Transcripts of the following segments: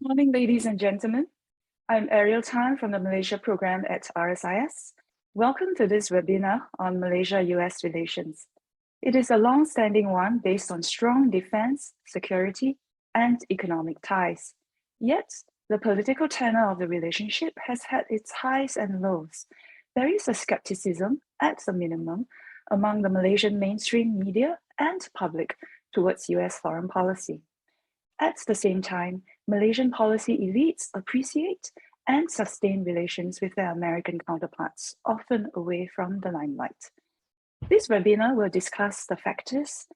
morning, ladies and gentlemen. I'm Ariel Tan from the Malaysia program at RSIS. Welcome to this webinar on Malaysia-US relations. It is a long-standing one based on strong defense, security, and economic ties. Yet, the political tenor of the relationship has had its highs and lows. There is a skepticism, at the minimum, among the Malaysian mainstream media and public towards US foreign policy. At the same time, Malaysian policy elites appreciate and sustain relations with their American counterparts, often away from the limelight. This webinar will discuss the factors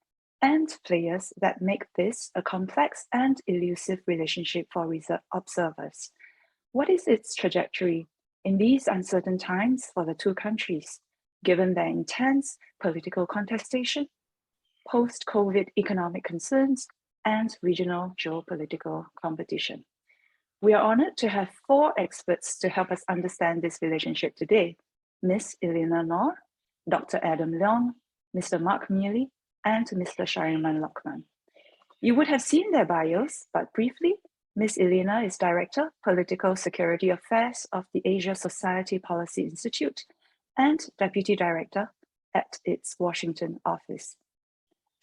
and players that make this a complex and elusive relationship for observers. What is its trajectory in these uncertain times for the two countries, given their intense political contestation, post-COVID economic concerns, and regional geopolitical competition? We are honored to have four experts to help us understand this relationship today: Ms. Elena Noor, Dr. Adam Leong, Mr. Mark Mealy, and Mr. Shariman Lokman. You would have seen their bios, but briefly, Ms. Elena is Director, Political Security Affairs of the Asia Society Policy Institute and Deputy Director at its Washington office.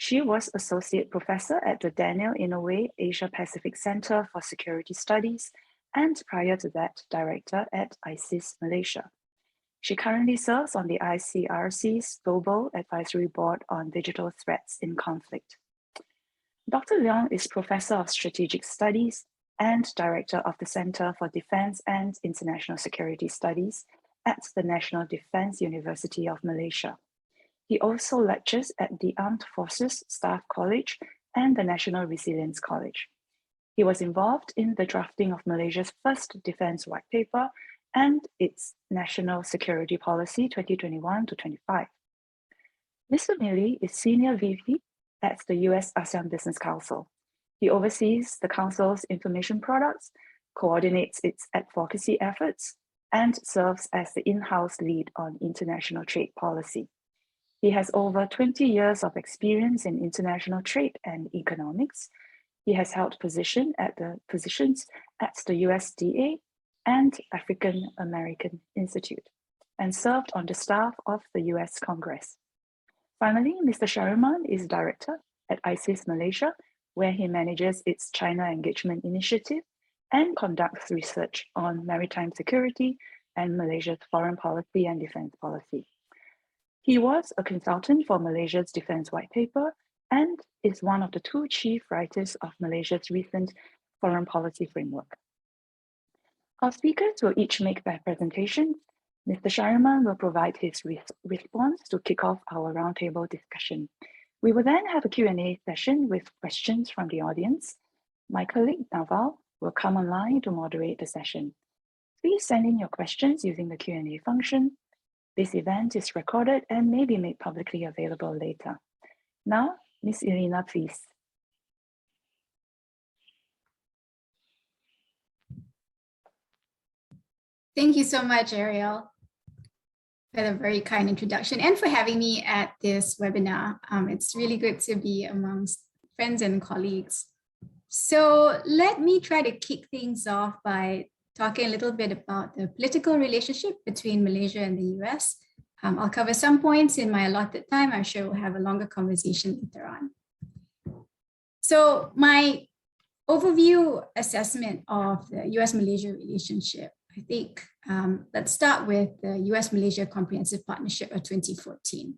She was Associate Professor at the Daniel Inouye Asia Pacific Center for Security Studies, and prior to that, Director at RSIS Malaysia. She currently serves on the RSIS Global Advisory Board on Digital Threats in Conflict. Dr. Leong is Professor of Strategic Studies and Director of the Center for Defense and International Security Studies at the National Defense University of Malaysia. He also lectures at the Armed Forces Staff College and the National Resilience College. He was involved in the drafting of Malaysia's first defense white paper and its National Security Policy 2021 to 25. Mr. Mealy is Senior VP at the US ASEAN Business Council. He oversees the Council's information products, coordinates its advocacy efforts, and serves as the in-house lead on international trade policy. He has over 20 years of experience in international trade and economics. He has held positions at the USDA and African American Institute, and served on the staff of the US Congress. Finally, Mr. Shariman is Director at RSIS Malaysia, where he manages its China Engagement Initiative and conducts research on maritime security and Malaysia's foreign policy and defense policy. He was a consultant for Malaysia's Defense White Paper and is one of the two chief writers of Malaysia's recent foreign policy framework. Our speakers will each make their presentations. Mr. Shariman will provide his response to kick off our roundtable discussion. We will then have a Q&A session with questions from the audience. My colleague Naval will come online to moderate the session. Please send in your questions using the Q&A function. This event is recorded and may be made publicly available later. Now, Ms. Elena, please. Thank you so much, Ariel, for the very kind introduction and for having me at this webinar. It's really good to be amongst friends and colleagues. So let me try to kick things off by talking a little bit about the political relationship between Malaysia and the US. I'll cover some points in my allotted time. I'm sure we'll have a longer conversation later on. So my overview assessment of the US-Malaysia relationship, I think let's start with the US-Malaysia Comprehensive Partnership of 2014.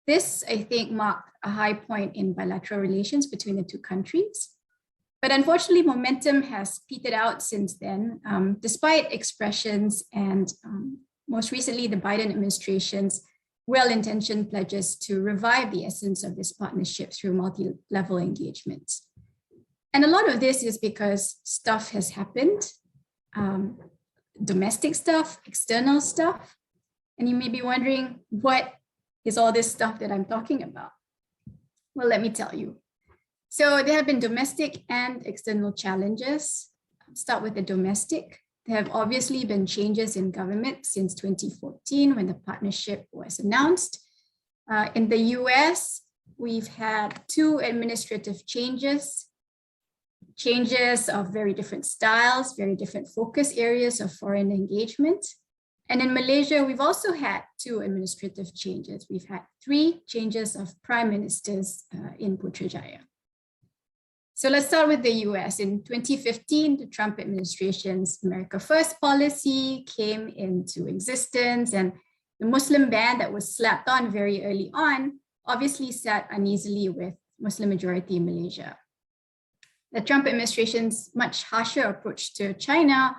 This, I think, marked a high point in bilateral relations between the two countries. But unfortunately, momentum has petered out since then, despite expressions and most recently the Biden administration's well-intentioned pledges to revive the essence of this partnership through multi-level engagements. And a lot of this is because stuff has happened, domestic stuff, external stuff. And you may be wondering, what is all this stuff that I'm talking about? Well, let me tell you. So there have been domestic and external challenges. I'll start with the domestic. There have obviously been changes in government since 2014 when the partnership was announced. In the US, we've had two administrative changes. changes of very different styles, very different focus areas of foreign engagement. And in Malaysia, we've also had 2 administrative changes. We've had 3 changes of prime ministers in Putrajaya. So let's start with the US. In 2015, the Trump administration's America First policy came into existence, and the Muslim ban that was slapped on very early on obviously sat uneasily with Muslim majority in Malaysia. The Trump administration's much harsher approach to China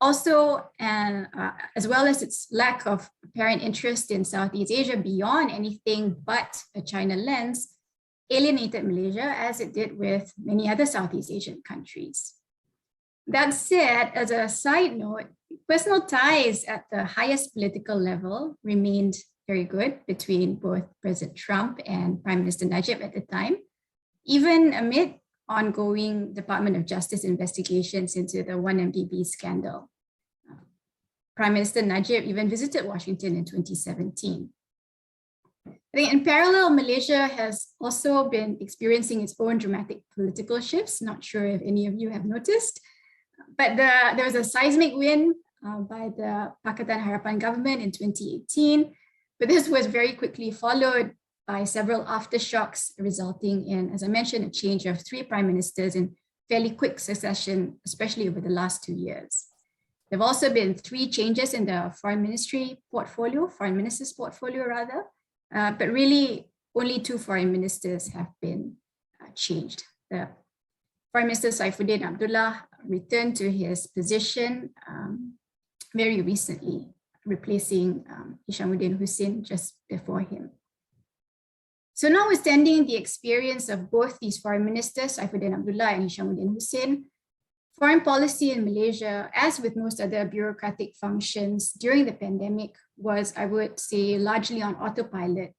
also, and as well as its lack of apparent interest in Southeast Asia beyond anything but a China lens, alienated Malaysia as it did with many other Southeast Asian countries. That said, as a side note, personal ties at the highest political level remained very good between both President Trump and Prime Minister Najib at the time, even amid ongoing Department of Justice investigations into the 1MDB scandal. Prime Minister Najib even visited Washington in 2017. I think in parallel, Malaysia has also been experiencing its own dramatic political shifts. Not sure if any of you have noticed, but there was a seismic win by the Pakatan Harapan government in 2018, but this was very quickly followed by several aftershocks, resulting in, as I mentioned, a change of 3 prime ministers in fairly quick succession, especially over the last 2 years. There have also been 3 changes in the foreign minister's portfolio, but really only 2 foreign ministers have been changed. The Foreign Minister Saifuddin Abdullah returned to his position very recently, replacing Hishamuddin Hussein just before him. So notwithstanding the experience of both these foreign ministers, Saifuddin Abdullah and Hishamuddin Hussein, foreign policy in Malaysia, as with most other bureaucratic functions during the pandemic, was, I would say, largely on autopilot,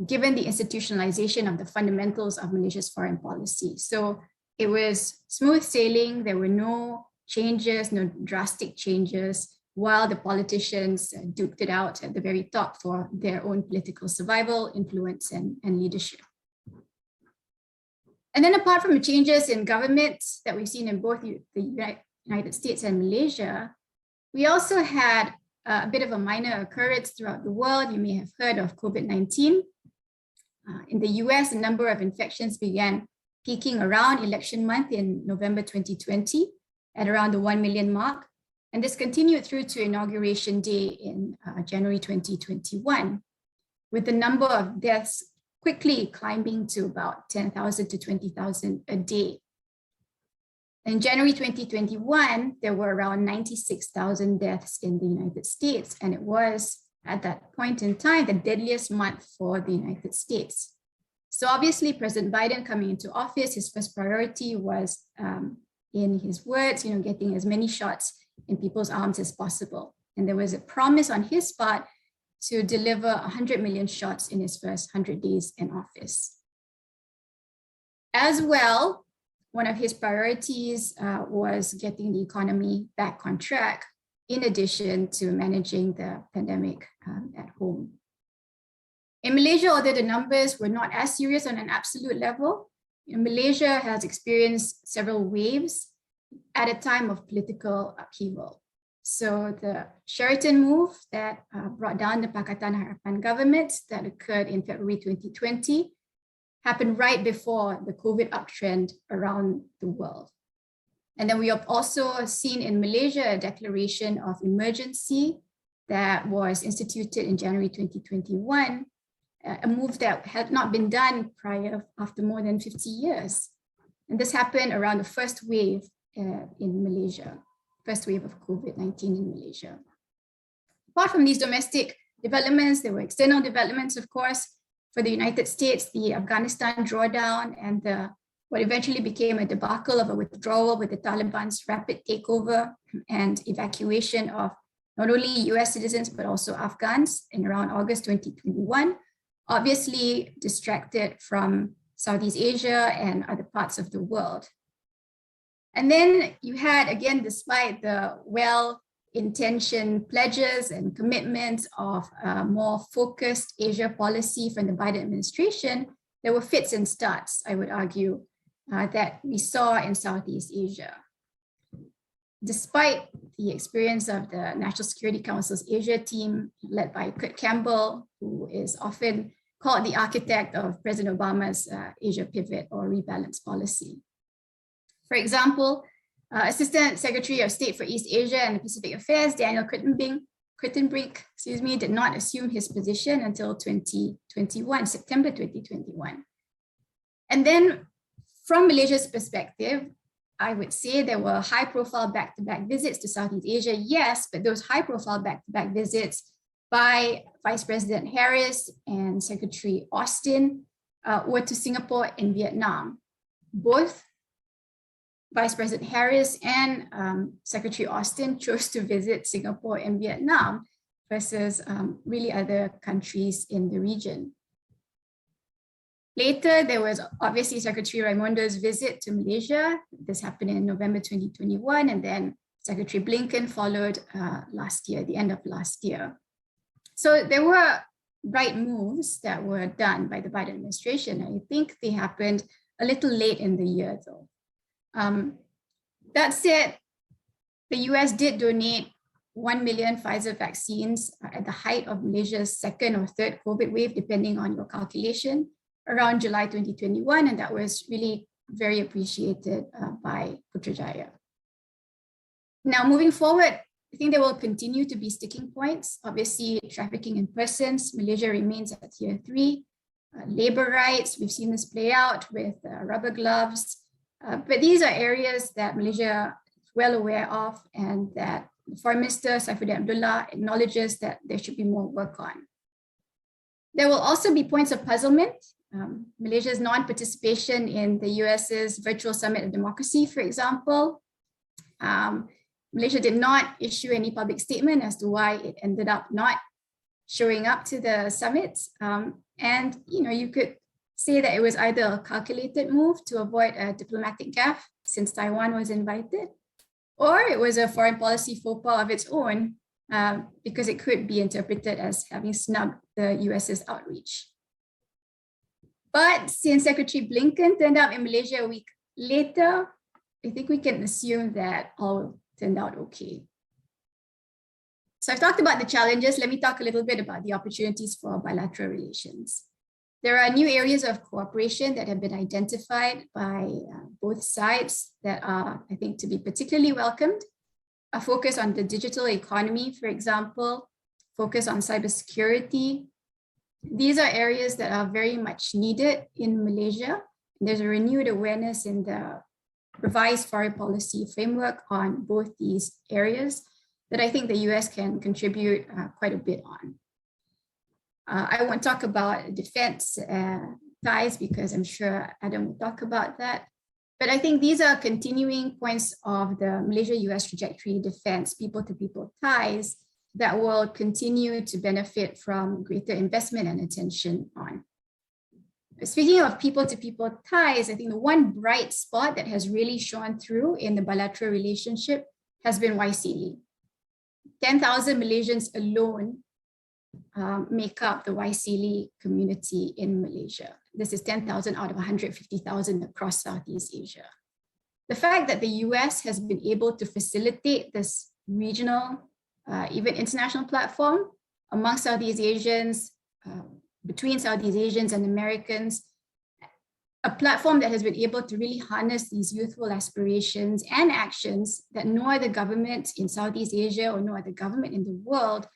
given the institutionalization of the fundamentals of Malaysia's foreign policy. So it was smooth sailing. There were no changes, no drastic changes, while the politicians duked it out at the very top for their own political survival, influence, and leadership. And then apart from the changes in government that we've seen in both the United States and Malaysia, we also had a bit of a minor occurrence throughout the world. You may have heard of COVID-19. In the US, the number of infections began peaking around election month in November 2020 at around the 1 million mark. And this continued through to Inauguration Day in January 2021, with the number of deaths quickly climbing to about 10,000 to 20,000 a day. In January 2021, there were around 96,000 deaths in the United States, and it was, at that point in time, the deadliest month for the United States. So obviously, President Biden coming into office, his first priority was, in his words, getting as many shots in people's arms as possible. And there was a promise on his part to deliver 100 million shots in his first 100 days in office. As well, one of his priorities was getting the economy back on track, in addition to managing the pandemic at home. In Malaysia, although the numbers were not as serious on an absolute level, Malaysia has experienced several waves at a time of political upheaval. So the Sheraton move that brought down the Pakatan Harapan government that occurred in February 2020 happened right before the COVID uptrend around the world. And then we have also seen in Malaysia a declaration of emergency that was instituted in January 2021, a move that had not been done prior after more than 50 years. And this happened around the first wave in Malaysia, first wave of COVID-19 in Malaysia. Apart from these domestic developments, there were external developments, of course. For the United States, the Afghanistan drawdown and what eventually became a debacle of a withdrawal with the Taliban's rapid takeover and evacuation of not only US citizens, but also Afghans in around August 2021, obviously distracted from Southeast Asia and other parts of the world. And then you had, again, despite the well-intentioned pledges and commitments of a more focused Asia policy from the Biden administration, there were fits and starts, I would argue, that we saw in Southeast Asia. Despite the experience of the National Security Council's Asia team led by Kurt Campbell, who is often called the architect of President Obama's Asia pivot or rebalance policy. For example, Assistant Secretary of State for East Asia and Pacific Affairs, Daniel Crittenbrink, did not assume his position until September 2021. And then from Malaysia's perspective, I would say there were high-profile back-to-back visits to Southeast Asia, yes, but those high-profile back-to-back visits by Vice President Harris and Secretary Austin were to Singapore and Vietnam. Both Vice President Harris and Secretary Austin chose to visit Singapore and Vietnam versus really other countries in the region. Later, there was obviously Secretary Raimondo's visit to Malaysia. This happened in November 2021, and then Secretary Blinken followed last year, the end of last year. So there were right moves that were done by the Biden administration. I think they happened a little late in the year, though. That said, the US did donate 1 million Pfizer vaccines at the height of Malaysia's second or third COVID wave, depending on your calculation, around July 2021, and that was really very appreciated by Putrajaya. Now, moving forward, I think there will continue to be sticking points. Obviously, trafficking in persons, Malaysia remains at tier 3. Labor rights, we've seen this play out with rubber gloves. But these are areas that Malaysia is well aware of, and that the Foreign Minister, Saifuddin Abdullah, acknowledges that there should be more work on. There will also be points of puzzlement. Malaysia's non-participation in the US's Virtual Summit of Democracy, for example. Malaysia did not issue any public statement as to why it ended up not showing up to the summit. And you could say that it was either a calculated move to avoid a diplomatic gaffe since Taiwan was invited, or it was a foreign policy faux pas of its own because it could be interpreted as having snubbed the US's outreach. But since Secretary Blinken turned up in Malaysia a week later, I think we can assume that all turned out okay. So I've talked about the challenges. Let me talk a little bit about the opportunities for bilateral relations. There are new areas of cooperation that have been identified by both sides that are, I think, to be particularly welcomed. A focus on the digital economy, for example, focus on cybersecurity. These are areas that are very much needed in Malaysia. There's a renewed awareness in the revised foreign policy framework on both these areas that I think the US can contribute quite a bit on. I won't talk about defense ties because I'm sure Adam will talk about that. But I think these are continuing points of the Malaysia-US trajectory defense, people-to-people ties that will continue to benefit from greater investment and attention on. Speaking of people-to-people ties, I think the one bright spot that has really shone through in the bilateral relationship has been YCD. 10,000 Malaysians alone make up the YCD community in Malaysia. This is 10,000 out of 150,000 across Southeast Asia. The fact that the US has been able to facilitate this regional, even international platform among Southeast Asians, between Southeast Asians and Americans, a platform that has been able to really harness these youthful aspirations and actions that no other government in Southeast Asia or no other government in the world,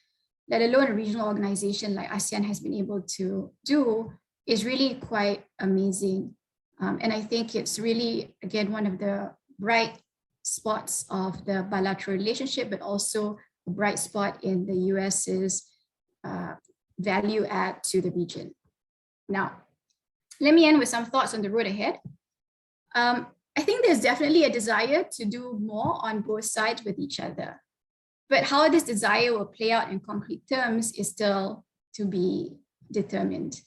let alone a regional organization like ASEAN, has been able to do, is really quite amazing. And I think it's really, again, one of the bright spots of the bilateral relationship, but also a bright spot in the US's value add to the region. Now, let me end with some thoughts on the road ahead. I think there's definitely a desire to do more on both sides with each other. But how this desire will play out in concrete terms is still to be determined.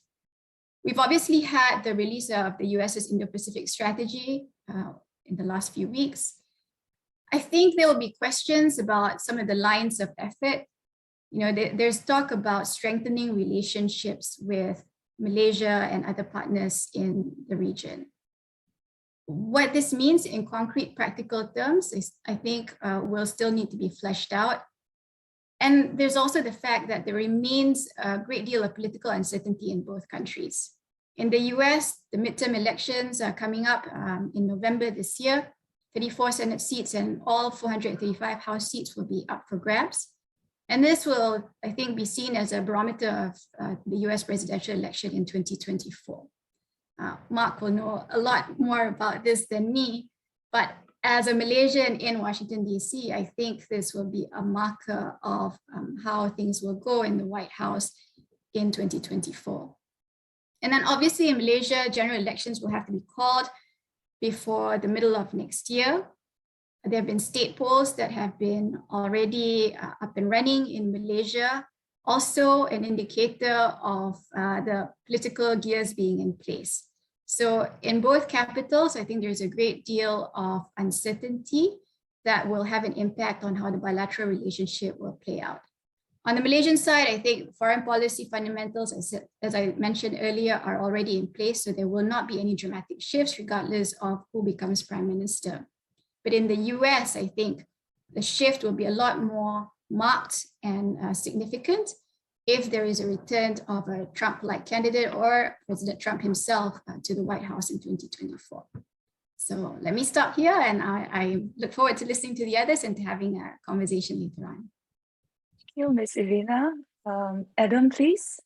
We've obviously had the release of the US's Indo-Pacific strategy in the last few weeks. I think there will be questions about some of the lines of effort. There's talk about strengthening relationships with Malaysia and other partners in the region. What this means in concrete practical terms is, I think, will still need to be fleshed out. And there's also the fact that there remains a great deal of political uncertainty in both countries. In the US, the midterm elections are coming up in November this year. 34 Senate seats and all 435 House seats will be up for grabs. And this will, I think, be seen as a barometer of the US presidential election in 2024. Mark will know a lot more about this than me, but as a Malaysian in Washington, D.C., I think this will be a marker of how things will go in the White House in 2024. And then obviously in Malaysia, general elections will have to be called before the middle of next year. There have been state polls that have been already up and running in Malaysia, also an indicator of the political gears being in place. So in both capitals, I think there's a great deal of uncertainty that will have an impact on how the bilateral relationship will play out. On the Malaysian side, I think foreign policy fundamentals, as I mentioned earlier, are already in place, so there will not be any dramatic shifts regardless of who becomes prime minister. But in the US, I think the shift will be a lot more marked and significant if there is a return of a Trump-like candidate or President Trump himself to the White House in 2024. So let me stop here, and I look forward to listening to the others and to having a conversation later on. Thank you, Ms. Elena. Adam, please.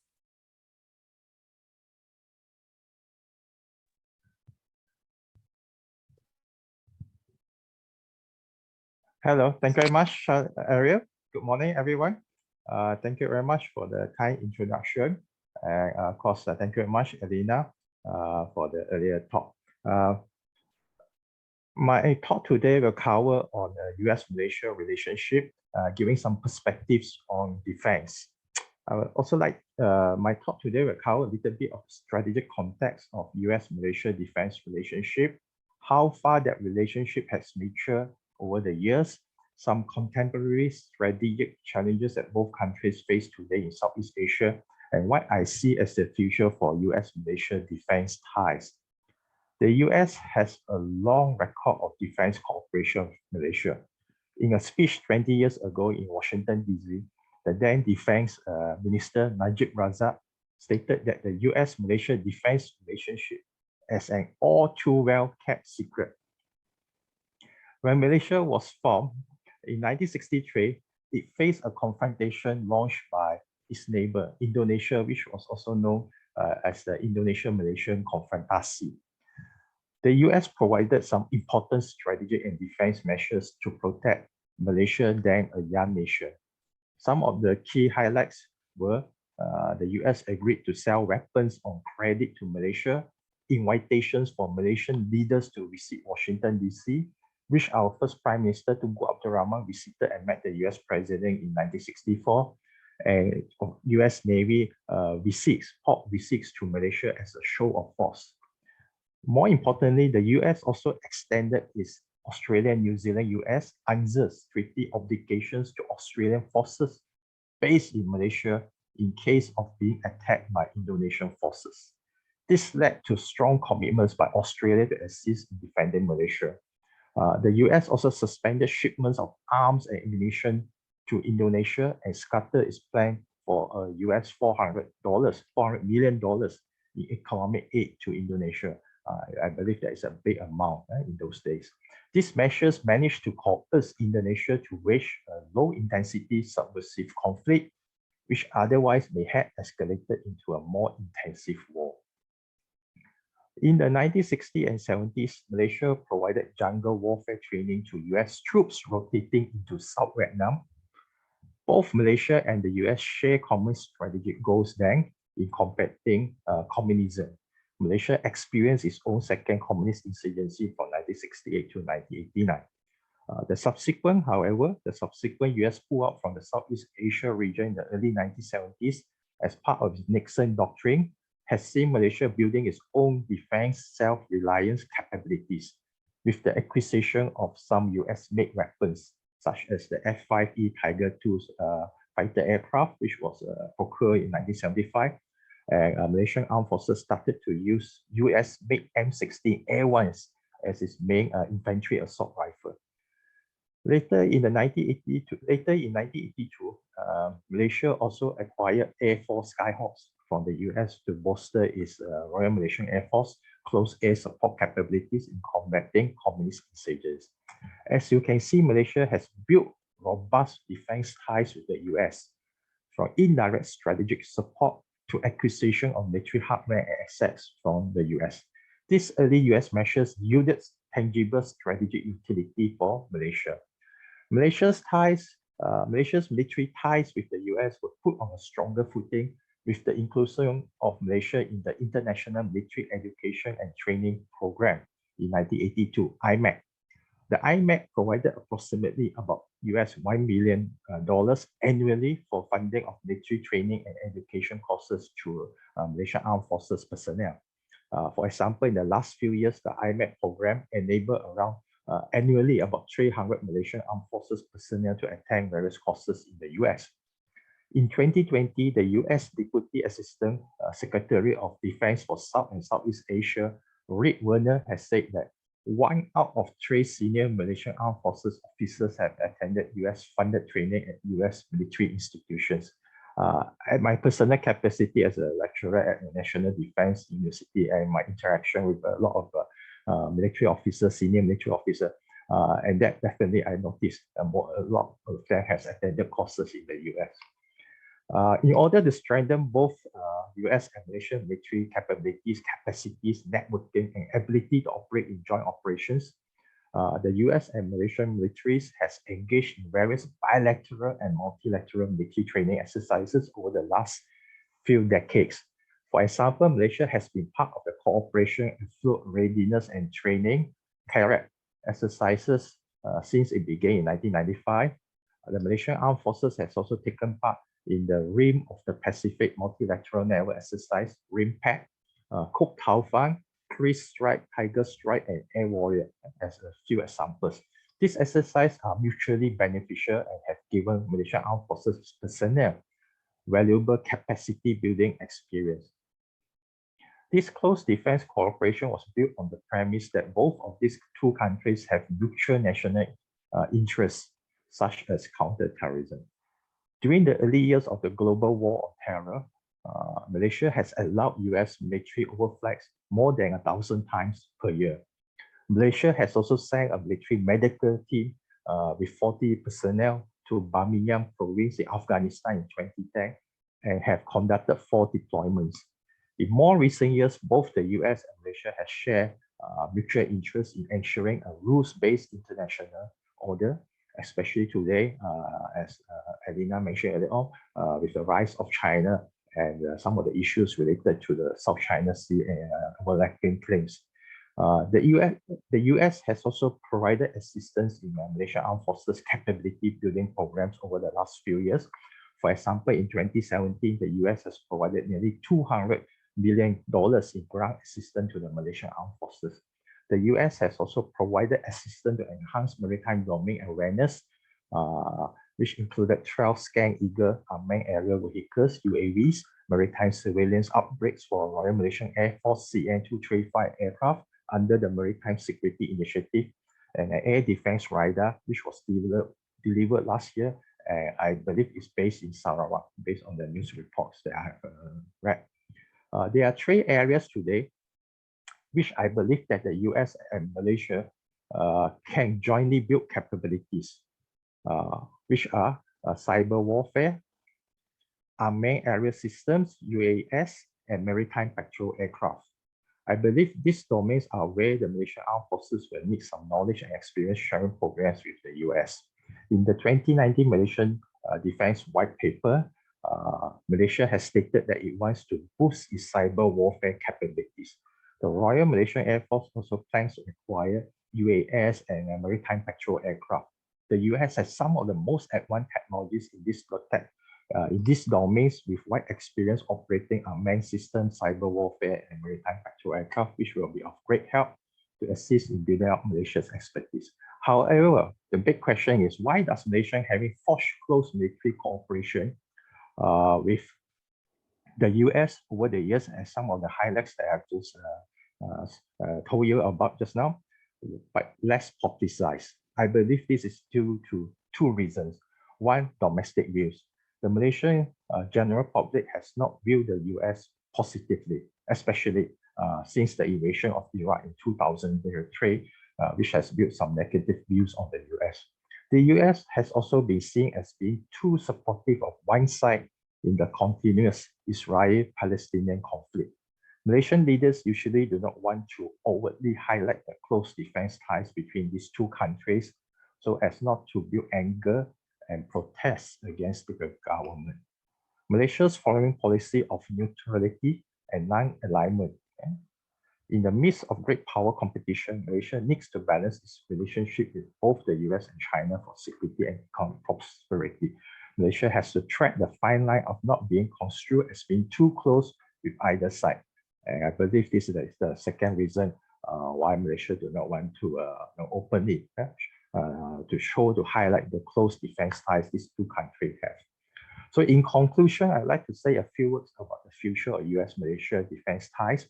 Hello, thank you very much, Ariel. Good morning, everyone. Thank you very much for the kind introduction. And of course, thank you very much, Elena, for the earlier talk. My talk today will cover on the US-Malaysia relationship, giving some perspectives on defense. I would also like my talk today will cover a little bit of strategic context of US-Malaysia defense relationship, how far that relationship has matured over the years, some contemporary strategic challenges that both countries face today in Southeast Asia, and what I see as the future for US-Malaysia defense ties. The US has a long record of defense cooperation with Malaysia. In a speech 20 years ago in Washington, D.C., the then Defense Minister Najib Razak stated that the US-Malaysia defense relationship is an all too well kept secret. When Malaysia was formed in 1963, it faced a confrontation launched by its neighbor, Indonesia, which was also known as the Indonesia-Malaysian Konfrontasi. The US provided some important strategic and defense measures to protect Malaysia, then a young nation. Some of the key highlights were the US agreed to sell weapons on credit to Malaysia, invitations for Malaysian leaders to visit Washington, D.C., which our first Prime Minister Tunku Abdul Rahman visited and met the US President in 1964, and US Navy port visits to Malaysia as a show of force. More importantly, the US also extended its Australia-New Zealand-US UNZUS treaty obligations to Australian forces based in Malaysia in case of being attacked by Indonesian forces. This led to strong commitments by Australia to assist in defending Malaysia. The US also suspended shipments of arms and ammunition to Indonesia and scuttled its plan for US $400 million in economic aid to Indonesia. I believe that is a big amount in those days. These measures managed to coerce Indonesia to wage a low-intensity subversive conflict, which otherwise may have escalated into a more intensive war. In the 1960s and 70s, Malaysia provided jungle warfare training to US troops rotating into South Vietnam. Both Malaysia and the US share common strategic goals then in combating communism. Malaysia experienced its own second communist insurgency from 1968 to 1989. The subsequent US pull-out from the Southeast Asia region in the early 1970s as part of its Nixon doctrine has seen Malaysia building its own defense self-reliance capabilities with the acquisition of some US-made weapons, such as the F-5E Tiger II fighter aircraft, which was procured in 1975. And Malaysian Armed Forces started to use US-made M16 Air Ones as its main infantry assault rifle. Later in 1982, Malaysia also acquired Air Force Skyhawks from the US to bolster its Royal Malaysian Air Force close air support capabilities in combating communist insurgents. As you can see, Malaysia has built robust defense ties with the US, from indirect strategic support to acquisition of military hardware and assets from the US. These early US measures yielded tangible strategic utility for Malaysia. Malaysia's military ties with the US were put on a stronger footing with the inclusion of Malaysia in the International Military Education and Training Program in 1982, IMEC. The IMEC provided approximately about US $1 million annually for funding of military training and education courses to Malaysian Armed Forces personnel. For example, in the last few years, the IMEC program enabled around annually about 300 Malaysian Armed Forces personnel to attend various courses in the US. In 2020, the US Deputy Assistant Secretary of Defense for South and Southeast Asia, Rick Werner, has said that 1 out of 3 senior Malaysian Armed Forces officers have attended US-funded training at US military institutions. At my personal capacity as a lecturer at the National Defense University and my interaction with a lot of military officers, senior military officers, and that definitely I noticed a lot of them has attended courses in the US. In order to strengthen both US and Malaysian military capabilities, capacities, networking, and ability to operate in joint operations, the US and Malaysian militaries has engaged in various bilateral and multilateral military training exercises over the last few decades. For example, Malaysia has been part of the Cooperation and Float Readiness and Training CARAT exercises since it began in 1995. The Malaysian Armed Forces has also taken part in the Rim of the Pacific Multilateral Naval Exercise, RIMPAC, Cook Tau Fan, Chris Strike, Tiger Strike, and Air Warrior as a few examples. These exercises are mutually beneficial and have given Malaysian Armed Forces personnel valuable capacity building experience. This close defense cooperation was built on the premise that both of these two countries have mutual national interests, such as counterterrorism. During the early years of the global war on terror, Malaysia has allowed US military overflights more than 1,000 times per year. Malaysia has also sent a military medical team with 40 personnel to Bamiyam province in Afghanistan in 2010 and have conducted 4 deployments. In more recent years, both the US and Malaysia have shared mutual interest in ensuring a rules-based international order, especially today, as Alina mentioned earlier on, with the rise of China and some of the issues related to the South China Sea and overlapping claims. The US has also provided assistance in Malaysian Armed Forces capability building programs over the last few years. For example, in 2017, the US has provided nearly $200 million in grant assistance to the Malaysian Armed Forces. The US has also provided assistance to enhance maritime domain awareness, which included 12 Scan Eagle unmanned aerial vehicles, UAVs, maritime surveillance upgrades for Royal Malaysian Air Force CN-235 aircraft under the Maritime Security Initiative, and an air defense radar, which was delivered last year, and I believe is based in Sarawak, based on the news reports that I have read. There are 3 areas today which I believe that the US and Malaysia can jointly build capabilities, which are cyber warfare, unmanned aerial systems, UAS, and maritime patrol aircraft. I believe these domains are where the Malaysian Armed Forces will need some knowledge and experience sharing programs with the US. In the 2019 Malaysian Defense White Paper, Malaysia has stated that it wants to boost its cyber warfare capabilities. The Royal Malaysian Air Force also plans to acquire UAS and maritime patrol aircraft. The US has some of the most advanced technologies in these domains with wide experience operating unmanned systems, cyber warfare, and maritime patrol aircraft, which will be of great help to assist in building up Malaysia's expertise. However, the big question is, why does Malaysia having forged close military cooperation with the US over the years, and some of the highlights that I've just told you about just now? but less politicized. I believe this is due to two reasons. One, domestic views. The Malaysian general public has not viewed the US positively, especially since the invasion of Iraq in 2003, which has built some negative views on the US. The US has also been seen as being too supportive of one side in the continuous Israeli-Palestinian conflict. Malaysian leaders usually do not want to overtly highlight the close defense ties between these two countries so as not to build anger and protest against the government. Malaysia's foreign policy of neutrality and non-alignment. In the midst of great power competition, Malaysia needs to balance its relationship with both the US and China for security and economic prosperity. Malaysia has to tread the fine line of not being construed as being too close with either side. And I believe this is the second reason why Malaysia do not want to openly to highlight the close defense ties these two countries have. So in conclusion, I'd like to say a few words about the future of US-Malaysia defense ties.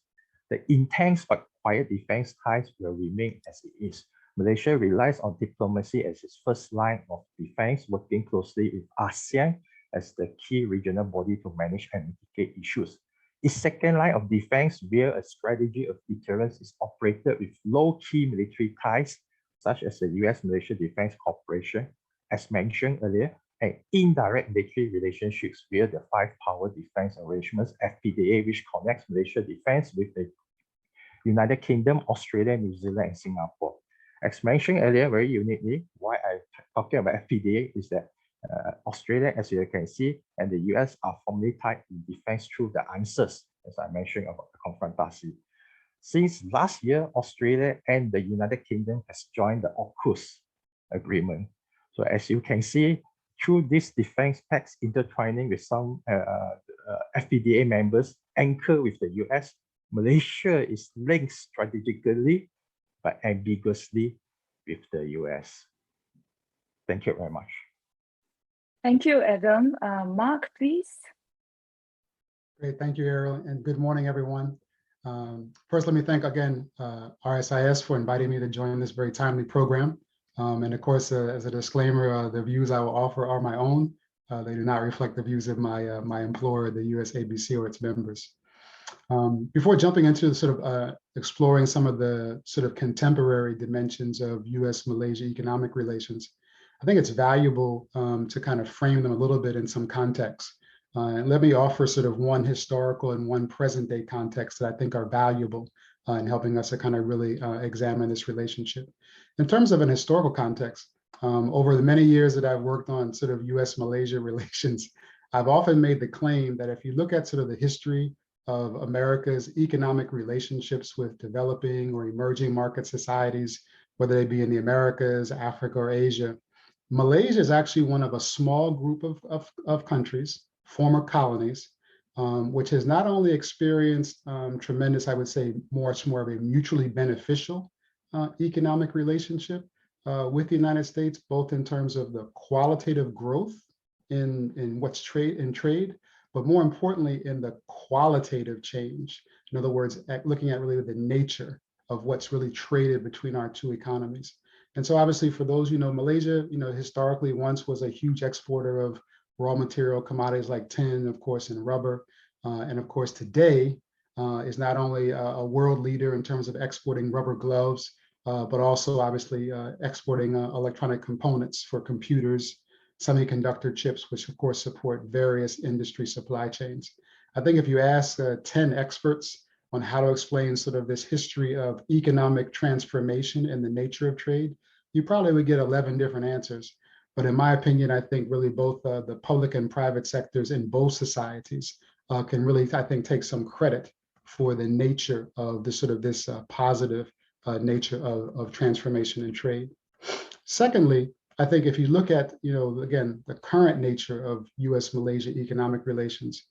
The intense but quiet defense ties will remain as it is. Malaysia relies on diplomacy as its first line of defense, working closely with ASEAN as the key regional body to manage and mitigate issues. Its second line of defense via a strategy of deterrence is operated with low-key military ties, such as the US-Malaysia Defense Cooperation, as mentioned earlier, and indirect military relationships via the Five Power Defense Arrangements, FPDA, which connects Malaysia defense with the United Kingdom, Australia, New Zealand, and Singapore. As mentioned earlier, very uniquely, why I'm talking about FPDA is that Australia, as you can see, and the US are formally tied in defense through the answers, as I mentioned about the confrontasi. Since last year, Australia and the United Kingdom has joined the AUKUS agreement. So as you can see, through this defense pacts intertwining with some FPDA members anchored with the US, Malaysia is linked strategically but ambiguously with the US. Thank you very much. Thank you, Adam. Mark, please. Great, thank you, Ariel, and good morning, everyone. First, let me thank again RSIS for inviting me to join this very timely program. And of course, as a disclaimer, the views I will offer are my own. They do not reflect the views of my employer, the USABC, or its members. Before jumping into sort of exploring some of the sort of contemporary dimensions of US-Malaysia economic relations, I think it's valuable to kind of frame them a little bit in some context. And let me offer sort of one historical and one present day context that I think are valuable in helping us to kind of really examine this relationship. In terms of an historical context, over the many years that I've worked on sort of US-Malaysia relations, I've often made the claim that if you look at sort of the history of America's economic relationships with developing or emerging market societies, whether they be in the Americas, Africa, or Asia, Malaysia is actually one of a small group of countries, former colonies, which has not only experienced tremendous, I would say, much more of a mutually beneficial economic relationship with the United States, both in terms of the qualitative growth in what's trade, but more importantly, in the qualitative change. In other words, looking at really the nature of what's really traded between our two economies. And so obviously for those, Malaysia, historically once was a huge exporter of raw material commodities like tin, of course, and rubber. And of course, today is not only a world leader in terms of exporting rubber gloves, but also obviously exporting electronic components for computers, semiconductor chips, which of course support various industry supply chains. I think if you ask 10 experts on how to explain sort of this history of economic transformation and the nature of trade, you probably would get 11 different answers. But in my opinion, I think really both the public and private sectors in both societies can really, I think, take some credit for the nature of this sort of this positive nature of transformation and trade. Secondly, I think if you look at, again, the current nature of US-Malaysia economic relations,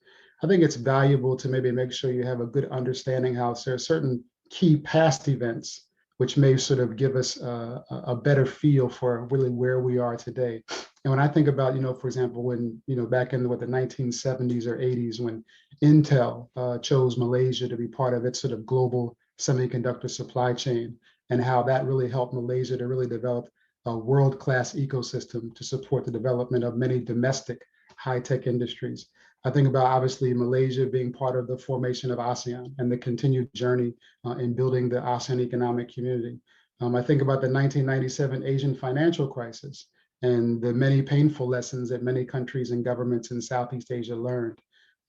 I think it's valuable to maybe make sure you have a good understanding how there are certain key past events which may sort of give us a better feel for really where we are today. And when I think about, for example, when, back in the 1970s or 80s, when Intel chose Malaysia to be part of its sort of global semiconductor supply chain, and how that really helped Malaysia to really develop a world-class ecosystem to support the development of many domestic high-tech industries. I think about obviously Malaysia being part of the formation of ASEAN and the continued journey in building the ASEAN economic community. I think about the 1997 Asian financial crisis and the many painful lessons that many countries and governments in Southeast Asia learned.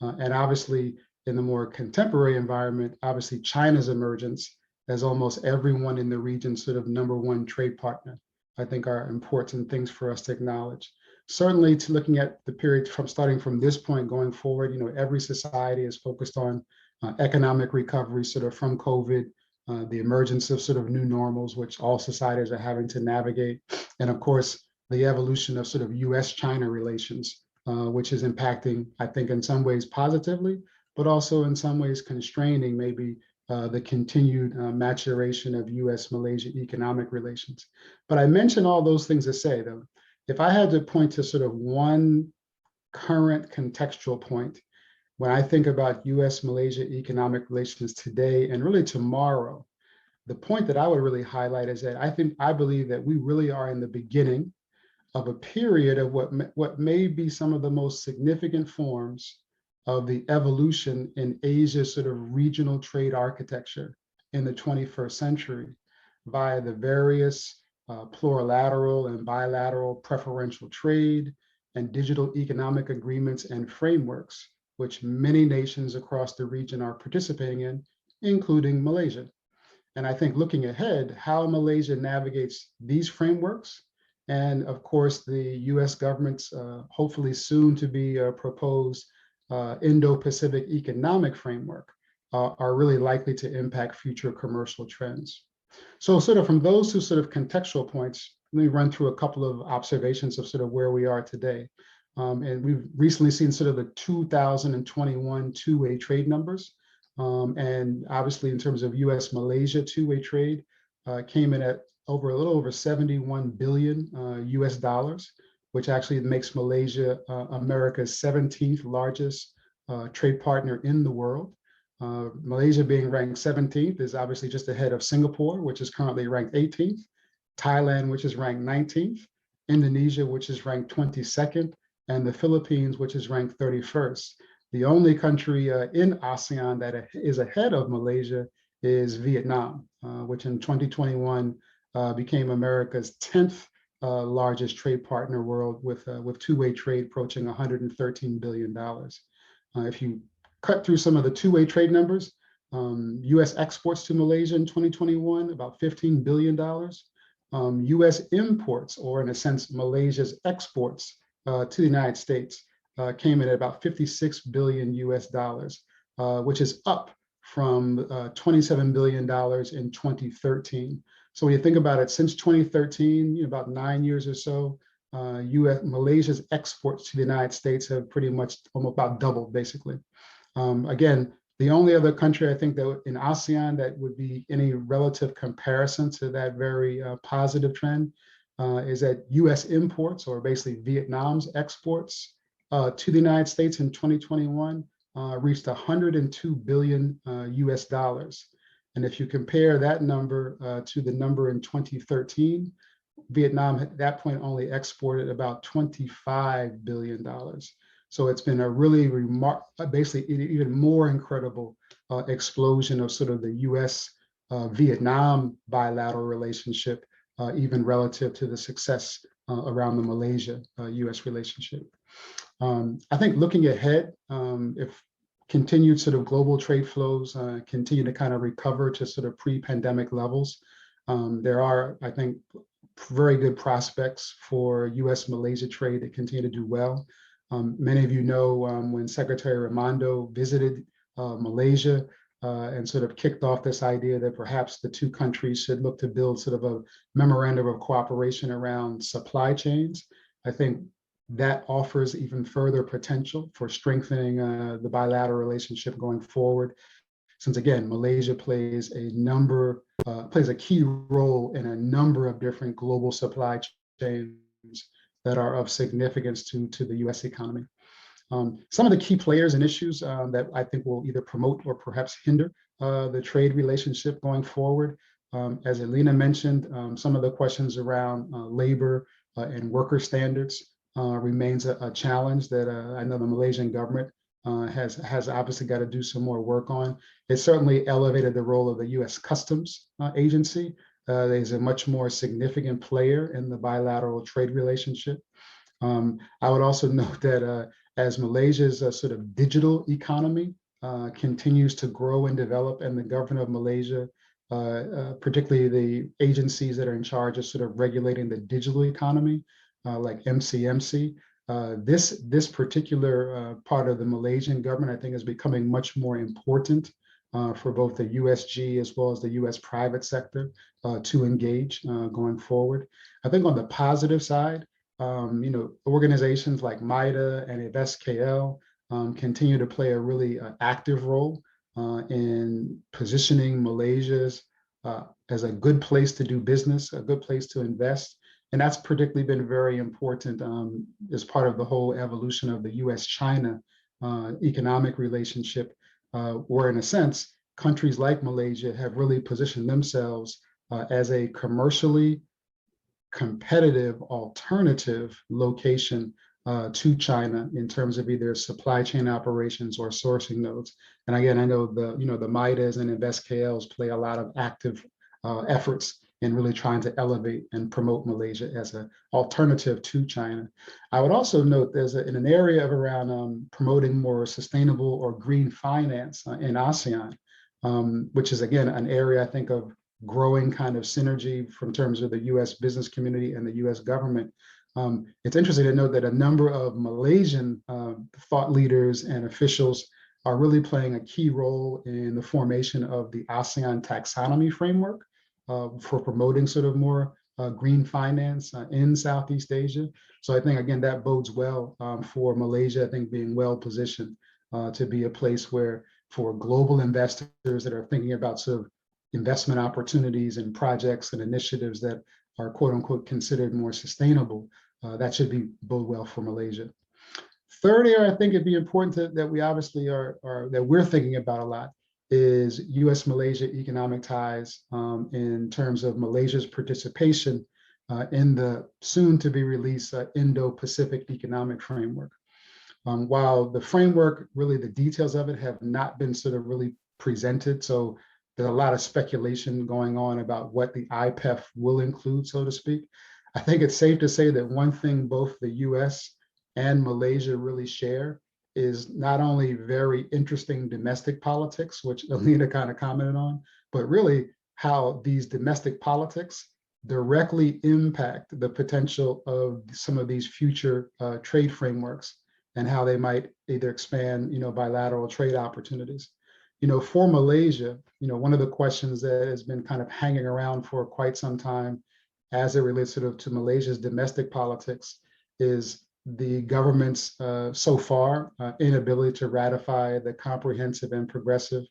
And obviously in the more contemporary environment, obviously China's emergence as almost everyone in the region sort of #1 trade partner, I think are important things for us to acknowledge. Certainly to looking at the period from starting from this point going forward, every society is focused on economic recovery sort of from COVID, the emergence of sort of new normals, which all societies are having to navigate. And of course, the evolution of sort of US-China relations, which is impacting, I think in some ways positively, but also in some ways constraining maybe the continued maturation of US-Malaysia economic relations. But I mention all those things to say though, if I had to point to sort of one current contextual point, when I think about US-Malaysia economic relations today and really tomorrow, the point that I would really highlight is that I believe that we really are in the beginning of a period of what may be some of the most significant forms of the evolution in Asia's sort of regional trade architecture in the 21st century via the various plurilateral and bilateral preferential trade and digital economic agreements and frameworks, which many nations across the region are participating in, including Malaysia. And I think looking ahead, how Malaysia navigates these frameworks, and of course, the US government's hopefully soon to be proposed Indo-Pacific economic framework are really likely to impact future commercial trends. So sort of from those two sort of contextual points, let me run through a couple of observations of sort of where we are today. And we've recently seen sort of the 2021 two-way trade numbers. And obviously in terms of US-Malaysia two-way trade came in at a little over 71 billion US dollars, which actually makes Malaysia America's 17th largest trade partner in the world. Malaysia being ranked 17th is obviously just ahead of Singapore, which is currently ranked 18th, Thailand, which is ranked 19th, Indonesia, which is ranked 22nd, and the Philippines, which is ranked 31st. The only country in ASEAN that is ahead of Malaysia is Vietnam, which in 2021 became America's 10th largest trade partner world with two-way trade approaching $113 billion. If you cut through some of the two-way trade numbers, US exports to Malaysia in 2021, about $15 billion. US imports, or in a sense, Malaysia's exports to the United States came in at about 56 billion US dollars, which is up from $27 billion in 2013. So when you think about it, since 2013, about 9 years or so, Malaysia's exports to the United States have pretty much almost about doubled, basically. Again, the only other country I think that in ASEAN that would be any relative comparison to that very positive trend is that US imports, or basically Vietnam's exports to the United States in 2021 reached 102 billion US dollars. And if you compare that number to the number in 2013, Vietnam at that point only exported about $25 billion. So it's been a really basically even more incredible explosion of sort of the US Vietnam bilateral relationship, even relative to the success around the Malaysia US relationship. I think looking ahead, if continued sort of global trade flows continue to kind of recover to sort of pre-pandemic levels, there are, I think, very good prospects for US-Malaysia trade to continue to do well. Many of you know when Secretary Raimondo visited Malaysia and sort of kicked off this idea that perhaps the two countries should look to build sort of a memorandum of cooperation around supply chains. I think that offers even further potential for strengthening the bilateral relationship going forward. Since again, Malaysia plays a key role in a number of different global supply chains that are of significance to the US economy. Some of the key players and issues that I think will either promote or perhaps hinder the trade relationship going forward As Elena mentioned, some of the questions around labor and worker standards remains a challenge that I know the Malaysian government has obviously got to do some more work on. It certainly elevated the role of the U.S. Customs Agency. There's a much more significant player in the bilateral trade relationship. I would also note that as Malaysia's sort of digital economy continues to grow and develop, and the government of Malaysia, particularly the agencies that are in charge of sort of regulating the digital economy, like MCMC, this particular part of the Malaysian government, I think, is becoming much more important for both the USG as well as the US private sector to engage going forward. I think on the positive side, organizations like MIDA and InvestKL continue to play a really active role in positioning Malaysia's as a good place to do business, a good place to invest. And that's particularly been very important as part of the whole evolution of the US-China economic relationship, where in a sense, countries like Malaysia have really positioned themselves as a commercially competitive alternative location to China in terms of either supply chain operations or sourcing nodes. And again, I know the MIDAs and InvestKLs play a lot of active efforts in really trying to elevate and promote Malaysia as an alternative to China. I would also note there's in an area of around promoting more sustainable or green finance in ASEAN, which is again an area I think of growing kind of synergy from terms of the US business community and the US government. It's interesting to note that a number of Malaysian thought leaders and officials are really playing a key role in the formation of the ASEAN taxonomy framework for promoting sort of more green finance in Southeast Asia. So I think, again, that bodes well for Malaysia, I think, being well positioned to be a place where for global investors that are thinking about sort of investment opportunities and projects and initiatives that are quote unquote considered more sustainable, that should bode well for Malaysia. Third area, I think it'd be important that we obviously that we're thinking about a lot is US-Malaysia economic ties in terms of Malaysia's participation in the soon to be released Indo-Pacific Economic Framework. While the framework, really the details of it have not been sort of really presented, so there's a lot of speculation going on about what the IPEF will include, so to speak. I think it's safe to say that one thing both the US and Malaysia really share is not only very interesting domestic politics, which Alina kind of commented on, but really how these domestic politics directly impact the potential of some of these future trade frameworks and how they might either expand, bilateral trade opportunities. For Malaysia, one of the questions that has been kind of hanging around for quite some time as it relates to Malaysia's domestic politics is the government's so far inability to ratify the comprehensive and progressive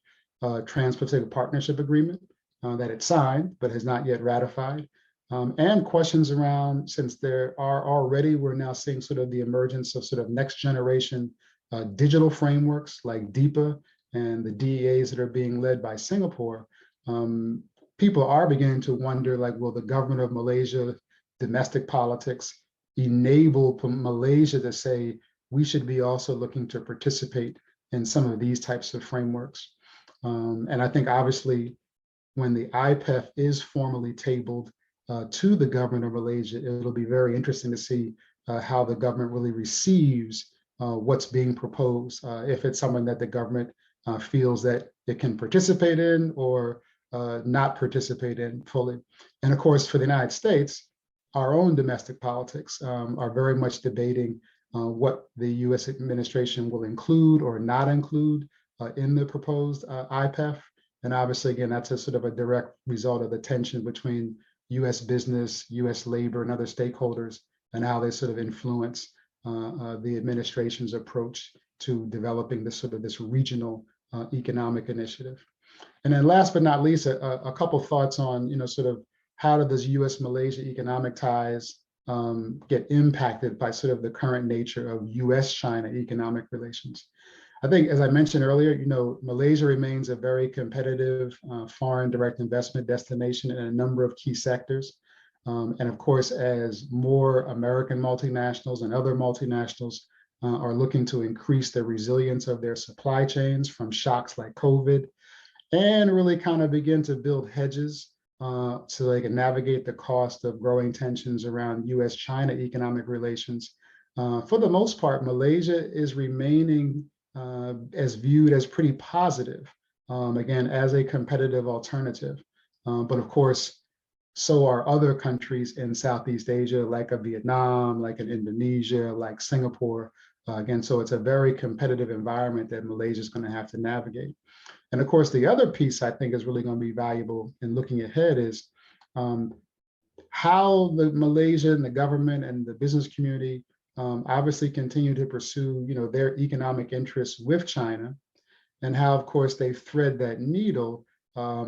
Trans-Pacific Partnership Agreement that it signed but has not yet ratified. And questions around, since we're now seeing sort of the emergence of sort of next generation digital frameworks like DIPA and the DEAs that are being led by Singapore, people are beginning to wonder, like, will the government of Malaysia domestic politics enable Malaysia to say we should be also looking to participate in some of these types of frameworks? And I think obviously when the IPEF is formally tabled to the government of Malaysia, it'll be very interesting to see how the government really receives what's being proposed, if it's something that the government feels that it can participate in or not participate in fully. And of course, for the United States, our own domestic politics are very much debating what the US administration will include or not include in the proposed IPEF. And obviously, again, that's a sort of a direct result of the tension between US business, US labor, and other stakeholders, and how they sort of influence the administration's approach to developing this regional economic initiative. And then last but not least, a couple thoughts on, sort of how does US-Malaysia economic ties get impacted by sort of the current nature of US-China economic relations? I think, as I mentioned earlier, Malaysia remains a very competitive foreign direct investment destination in a number of key sectors. And of course, as more American multinationals and other multinationals are looking to increase the resilience of their supply chains from shocks like COVID, and really kind of begin to build hedges so they can navigate the cost of growing tensions around US-China economic relations. For the most part, Malaysia is remaining as viewed as pretty positive, again, as a competitive alternative. But of course, so are other countries in Southeast Asia, like a Vietnam, like an Indonesia, like Singapore. Again, so it's a very competitive environment that Malaysia is going to have to navigate. And of course, the other piece I think is really going to be valuable in looking ahead is how the Malaysia and the government and the business community obviously continue to pursue, their economic interests with China, and how, of course, they thread that needle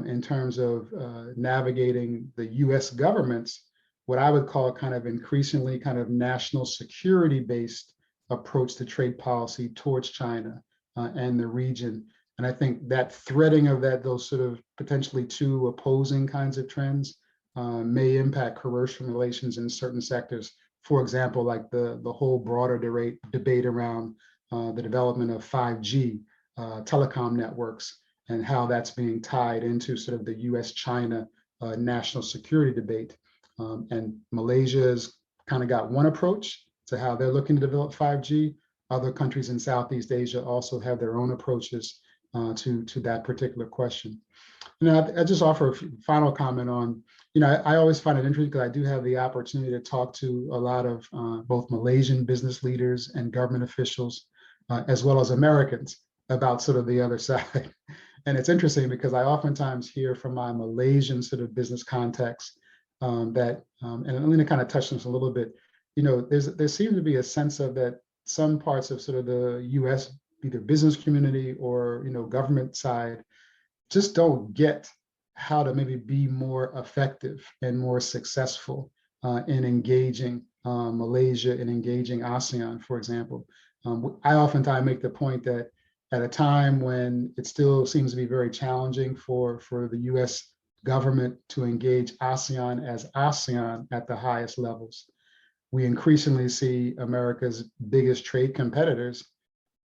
in terms of navigating the U.S. government's, what I would call kind of increasingly kind of national security-based approach to trade policy towards China and the region. And I think that threading of those sort of potentially two opposing kinds of trends may impact commercial relations in certain sectors. For example, like the whole broader debate around the development of 5G telecom networks and how that's being tied into sort of the US-China national security debate. And Malaysia's kind of got one approach to how they're looking to develop 5G. Other countries in Southeast Asia also have their own approaches to that particular question. I just offer a final comment on, I always find it interesting because I do have the opportunity to talk to a lot of both Malaysian business leaders and government officials, as well as Americans, about sort of the other side. And it's interesting because I oftentimes hear from my Malaysian sort of business contacts that, and I'm going to kind of touch on this a little bit, there seems to be a sense of that some parts of sort of the US, either business community or, government side, just don't get how to maybe be more effective and more successful in engaging Malaysia and engaging ASEAN, for example. I oftentimes make the point that at a time when it still seems to be very challenging for the US government to engage ASEAN as ASEAN at the highest levels, we increasingly see America's biggest trade competitors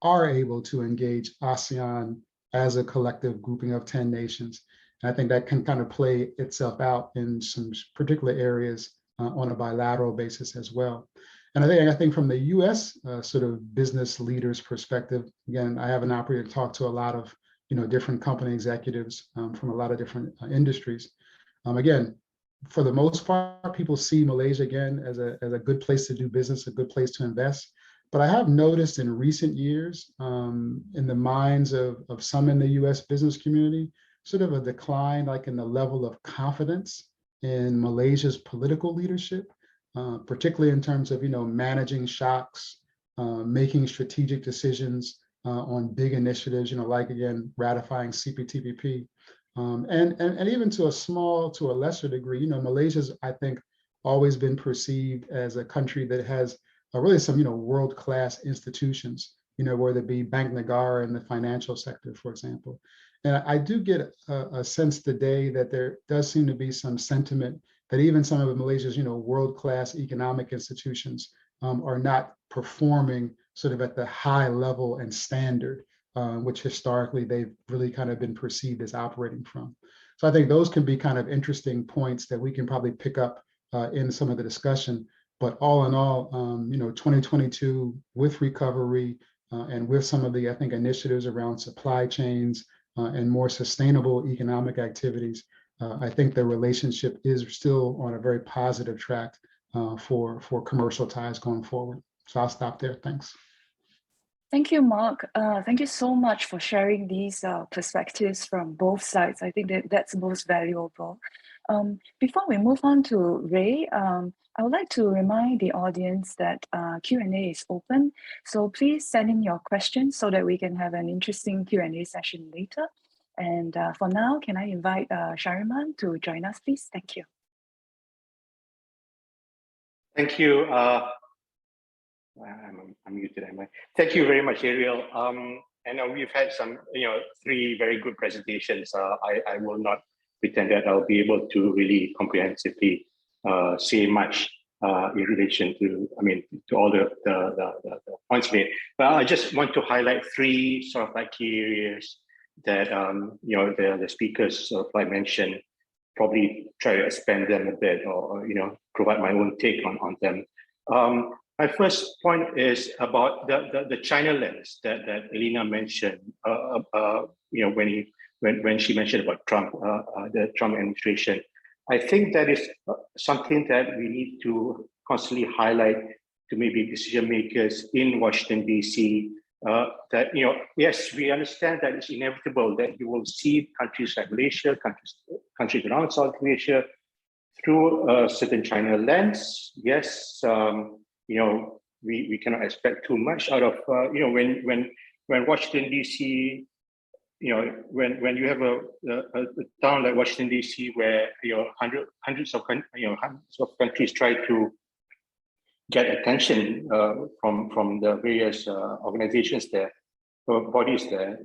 are able to engage ASEAN as a collective grouping of 10 nations. And I think that can kind of play itself out in some particular areas on a bilateral basis as well. And I think from the US sort of business leaders perspective, again, I have an opportunity to talk to a lot of different company executives from a lot of different industries. Again, for the most part, people see Malaysia again as a good place to do business, a good place to invest. But I have noticed in recent years, in the minds of some in the US business community, sort of a decline like in the level of confidence in Malaysia's political leadership, particularly in terms of managing shocks, making strategic decisions on big initiatives, like again ratifying CPTPP, and even to a lesser degree, Malaysia's, I think, always been perceived as a country that has really some world-class institutions, whether it be Bank Negara in the financial sector, for example. And I do get a sense today that there does seem to be some sentiment that even some of Malaysia's world-class economic institutions are not performing sort of at the high level and standard which historically they've really kind of been perceived as operating from. So I think those can be kind of interesting points that we can probably pick up in some of the discussion. But all in all, 2022 with recovery and with some of the, I think, initiatives around supply chains and more sustainable economic activities, I think the relationship is still on a very positive track for commercial ties going forward. So I'll stop there. Thanks. Thank you, Mark. Thank you so much for sharing these perspectives from both sides. I think that's most valuable. Before we move on to Ray, I would like to remind the audience that Q&A is open. So please send in your questions so that we can have an interesting Q&A session later. And for now, can I invite Shariman to join us, please? Thank you. Thank you. I'm muted, am I? Thank you very much, Ariel. And we've had some, three very good presentations. I will not pretend that I'll be able to really comprehensively say much in relation to, to all the points made. But I just want to highlight three sort of like key areas that, the speakers sort of like mentioned, probably try to expand them a bit or provide my own take on them. My first point is about the China lens that Elena mentioned. When she mentioned about Trump, the Trump administration, I think that is something that we need to constantly highlight to maybe decision makers in Washington D.C. That yes, we understand that it's inevitable that you will see countries like Malaysia, countries around South Asia through a certain China lens. Yes, we cannot expect too much out of when Washington D.C. when you have a town like Washington D.C. where hundreds of countries try to get attention from the various organizations there, bodies there.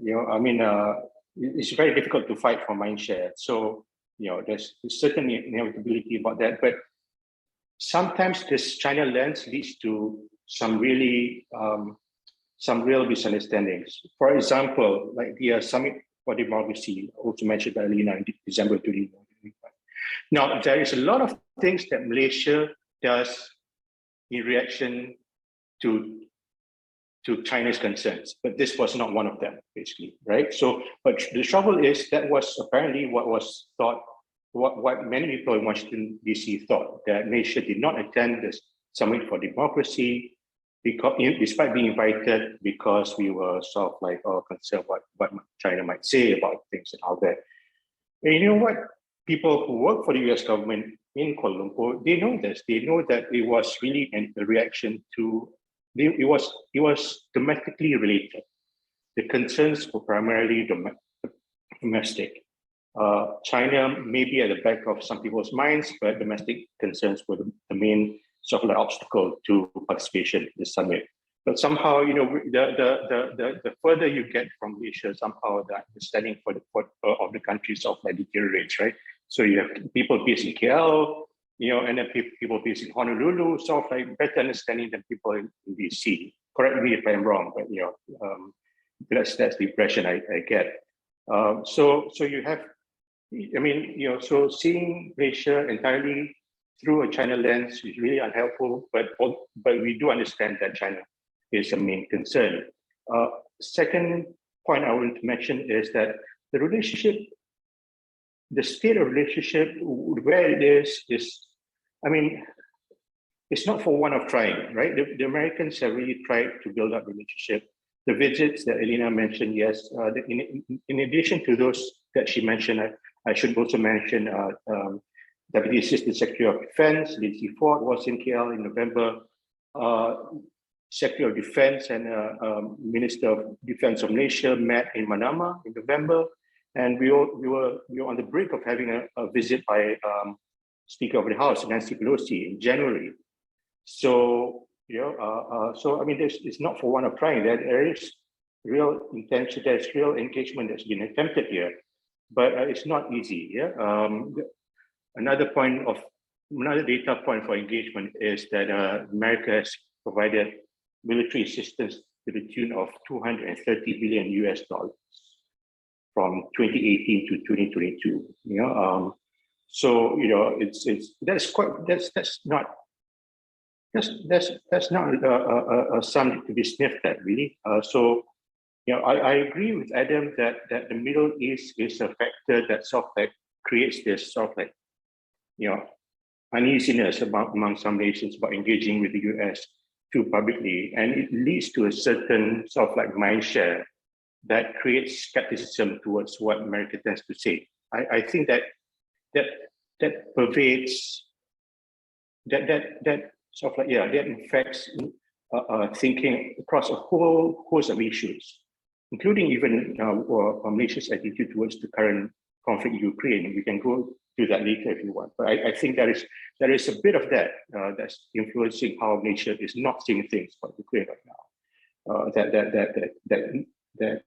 It's very difficult to fight for mindshare. So there's certainly inevitability about that. But sometimes this China lens leads to some real misunderstandings. For example, like the Summit for Democracy, also mentioned by Alina in December 2021. Now, there is a lot of things that Malaysia does in reaction to China's concerns, but this was not one of them, basically, right? So, but the trouble is that was apparently what was thought, what many people in Washington D.C. thought, that Malaysia did not attend this Summit for Democracy because, despite being invited, because we were sort of like concerned what China might say about things and all that. And you know what? People who work for the US government in Kuala Lumpur, they know this. They know that it was really a reaction to, it was domestically related. The concerns were primarily domestic. China may be at the back of some people's minds, but domestic concerns were the main sort of like obstacle to participation in the summit. But somehow, the further you get from Malaysia, somehow the understanding of the country sort of like deteriorates, right? So you have people based in KL, and then people based in Honolulu, sort of like better understanding than people in DC. Correct me if I'm wrong, but that's the impression I get. So you have, so seeing Malaysia entirely through a China lens is really unhelpful. But we do understand that China is a main concern. Second point I want to mention is that the relationship, the state of relationship, where it is, it's not for one of trying, right? The Americans have really tried to build up relationship. The visits that Elena mentioned, yes, in addition to those that she mentioned, I should also mention Deputy Assistant Secretary of Defense, Lindsay Ford, was in KL in November. Secretary of Defense and Minister of Defense of Malaysia met in Manama in November. And we were on the brink of having a visit by Speaker of the House, Nancy Pelosi, in January. So, it's not for one of trying. There is real intention, there's real engagement that's been attempted here, but it's not easy. Yeah. Another data point for engagement is that America has provided military assistance to the tune of $230 billion US from 2018 to 2022. So that's not a sum to be sniffed at, really. I agree with Adam that the Middle East is a factor that sort of like creates this sort of like uneasiness among some nations about engaging with the US too publicly, and it leads to a certain sort of like mindshare that creates skepticism towards what America tends to say. I think that pervades, that sort of like, that infects thinking across a whole host of issues, including even Malaysia's attitude towards the current conflict in Ukraine. We can go do that later if you want. But I think there is a bit of that that's influencing how Malaysia is not seeing things about Ukraine right now. That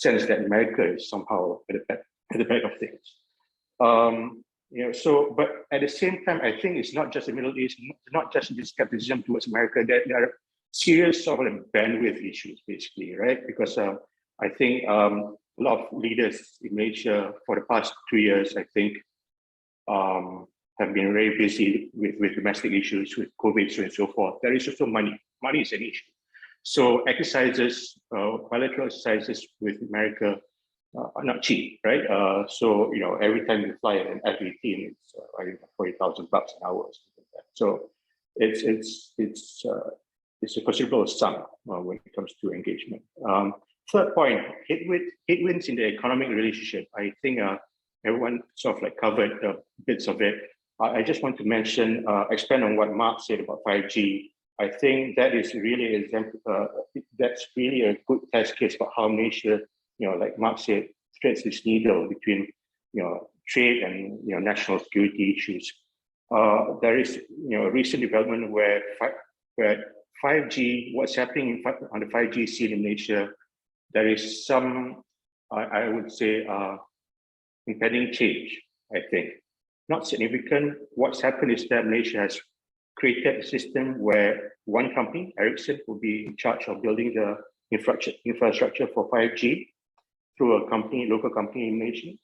sense that America is somehow at the back of things. But at the same time, I think it's not just the Middle East, not just this skepticism towards America. There are serious sort of bandwidth issues, basically, right? Because I think a lot of leaders in Malaysia for the past 2 years, I think, have been very busy with domestic issues, with COVID, and so forth. There is also money. Money is an issue. So exercises, bilateral exercises with America are not cheap, right? So every time you fly an F-18, it's $40,000 an hour. Or something like that. So it's a considerable sum when it comes to engagement. Third point, headwinds in the economic relationship. I think everyone sort of like covered bits of it. I just want to mention, expand on what Mark said about 5G. I think that is really that's really a good test case for how Malaysia, like Mark said, threads this needle between, trade and national security issues. There is, a recent development where 5G, what's happening on the 5G scene in Malaysia, there is some, I would say, impending change. I think not significant. What's happened is that Malaysia has created a system where one company, Ericsson, will be in charge of building the infrastructure for 5G through a local company in Malaysia.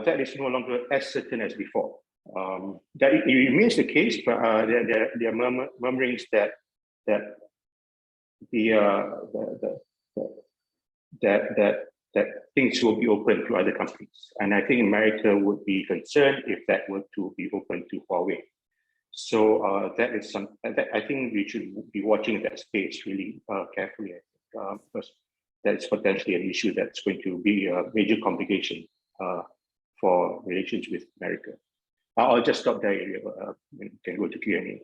That is no longer as certain as before. That it remains the case, but there are murmurings that things will be open to other companies, and I think America would be concerned if that were to be open to Huawei. So that is that I think we should be watching that space really carefully, because that's potentially an issue that's going to be a major complication for relations with America. I'll just stop there. We can go to Q&A.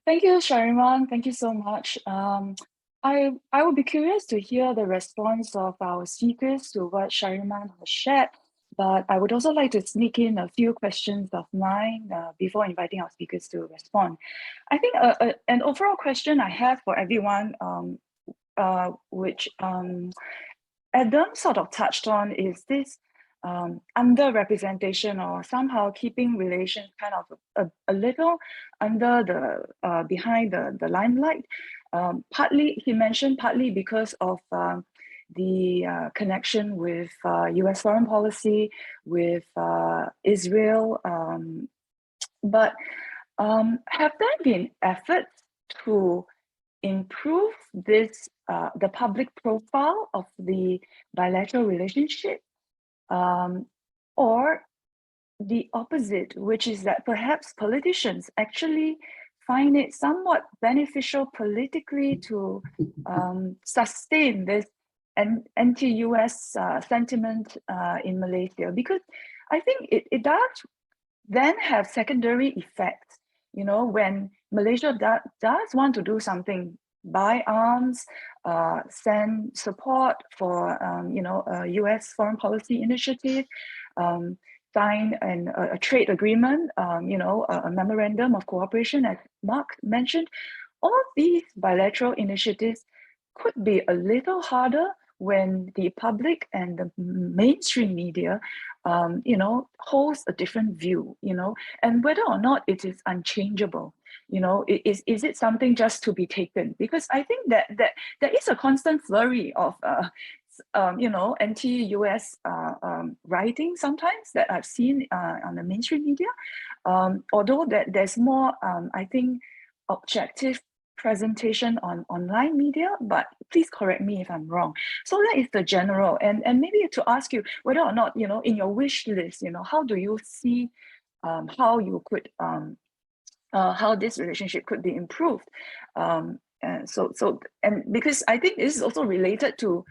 Thank you, Shariman. Thank you so much. I would be curious to hear the response of our speakers to what Shariman has shared, but I would also like to sneak in a few questions of mine before inviting our speakers to respond. I think an overall question I have for everyone, which Adam sort of touched on, is this underrepresentation, or somehow keeping relations kind of a little under the behind the limelight. Partly, he mentioned partly because of the connection with US foreign policy, with Israel, but have there been efforts to improve this, the public profile of the bilateral relationship, or the opposite, which is that perhaps politicians actually find it somewhat beneficial politically to sustain this anti-US sentiment in Malaysia? Because I think it does then have secondary effects, when Malaysia does want to do something, buy arms, send support for a US foreign policy initiative, sign a trade agreement, a memorandum of cooperation, as Mark mentioned. All these bilateral initiatives could be a little harder when the public and the mainstream media, holds a different view, and whether or not it is unchangeable. Is it something just to be taken? Because I think that there is a constant flurry of anti-US writing sometimes that I've seen on the mainstream media, although there's more, I think, objective presentation on online media, but please correct me if I'm wrong. So that is the general, and maybe to ask you whether or not, in your wish list, how do you see how you could how this relationship could be improved? And because I think this is also related to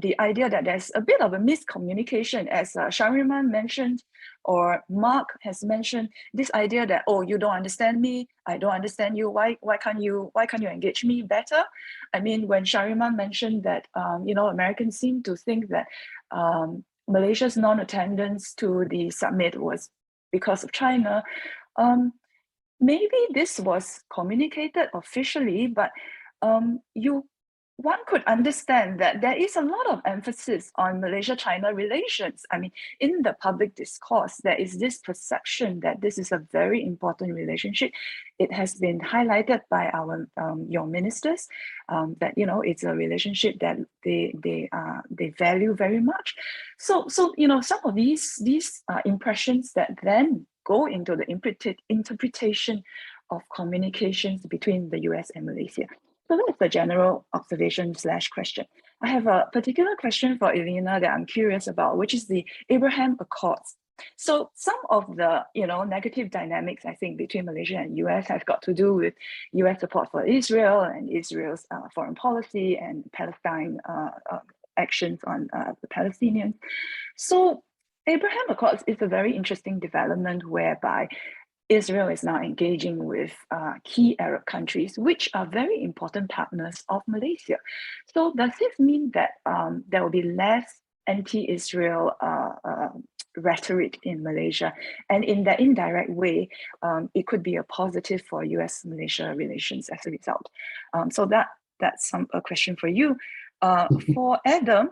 the idea that there's a bit of a miscommunication, as Shariman mentioned, or Mark has mentioned, this idea that, oh, you don't understand me, I don't understand you, why can't you engage me better? I mean, when Shariman mentioned that Americans seem to think that Malaysia's non-attendance to the summit was because of China, maybe this was communicated officially, but one could understand that there is a lot of emphasis on Malaysia-China relations. I mean, in the public discourse, there is this perception that this is a very important relationship. It has been highlighted by your ministers that it's a relationship that they value very much. So some of these impressions that then go into the interpretation of communications between the US and Malaysia. So that's the general observation / question. I have a particular question for Elena that I'm curious about, which is the Abraham Accords. So some of the negative dynamics, I think, between Malaysia and US have got to do with US support for Israel and Israel's foreign policy and Palestine actions on the Palestinians. So Abraham Accords is a very interesting development whereby Israel is now engaging with key Arab countries, which are very important partners of Malaysia. So does this mean that there will be less anti-Israel rhetoric in Malaysia? And in that indirect way, it could be a positive for US-Malaysia relations as a result. So that's a question for you. For Adam,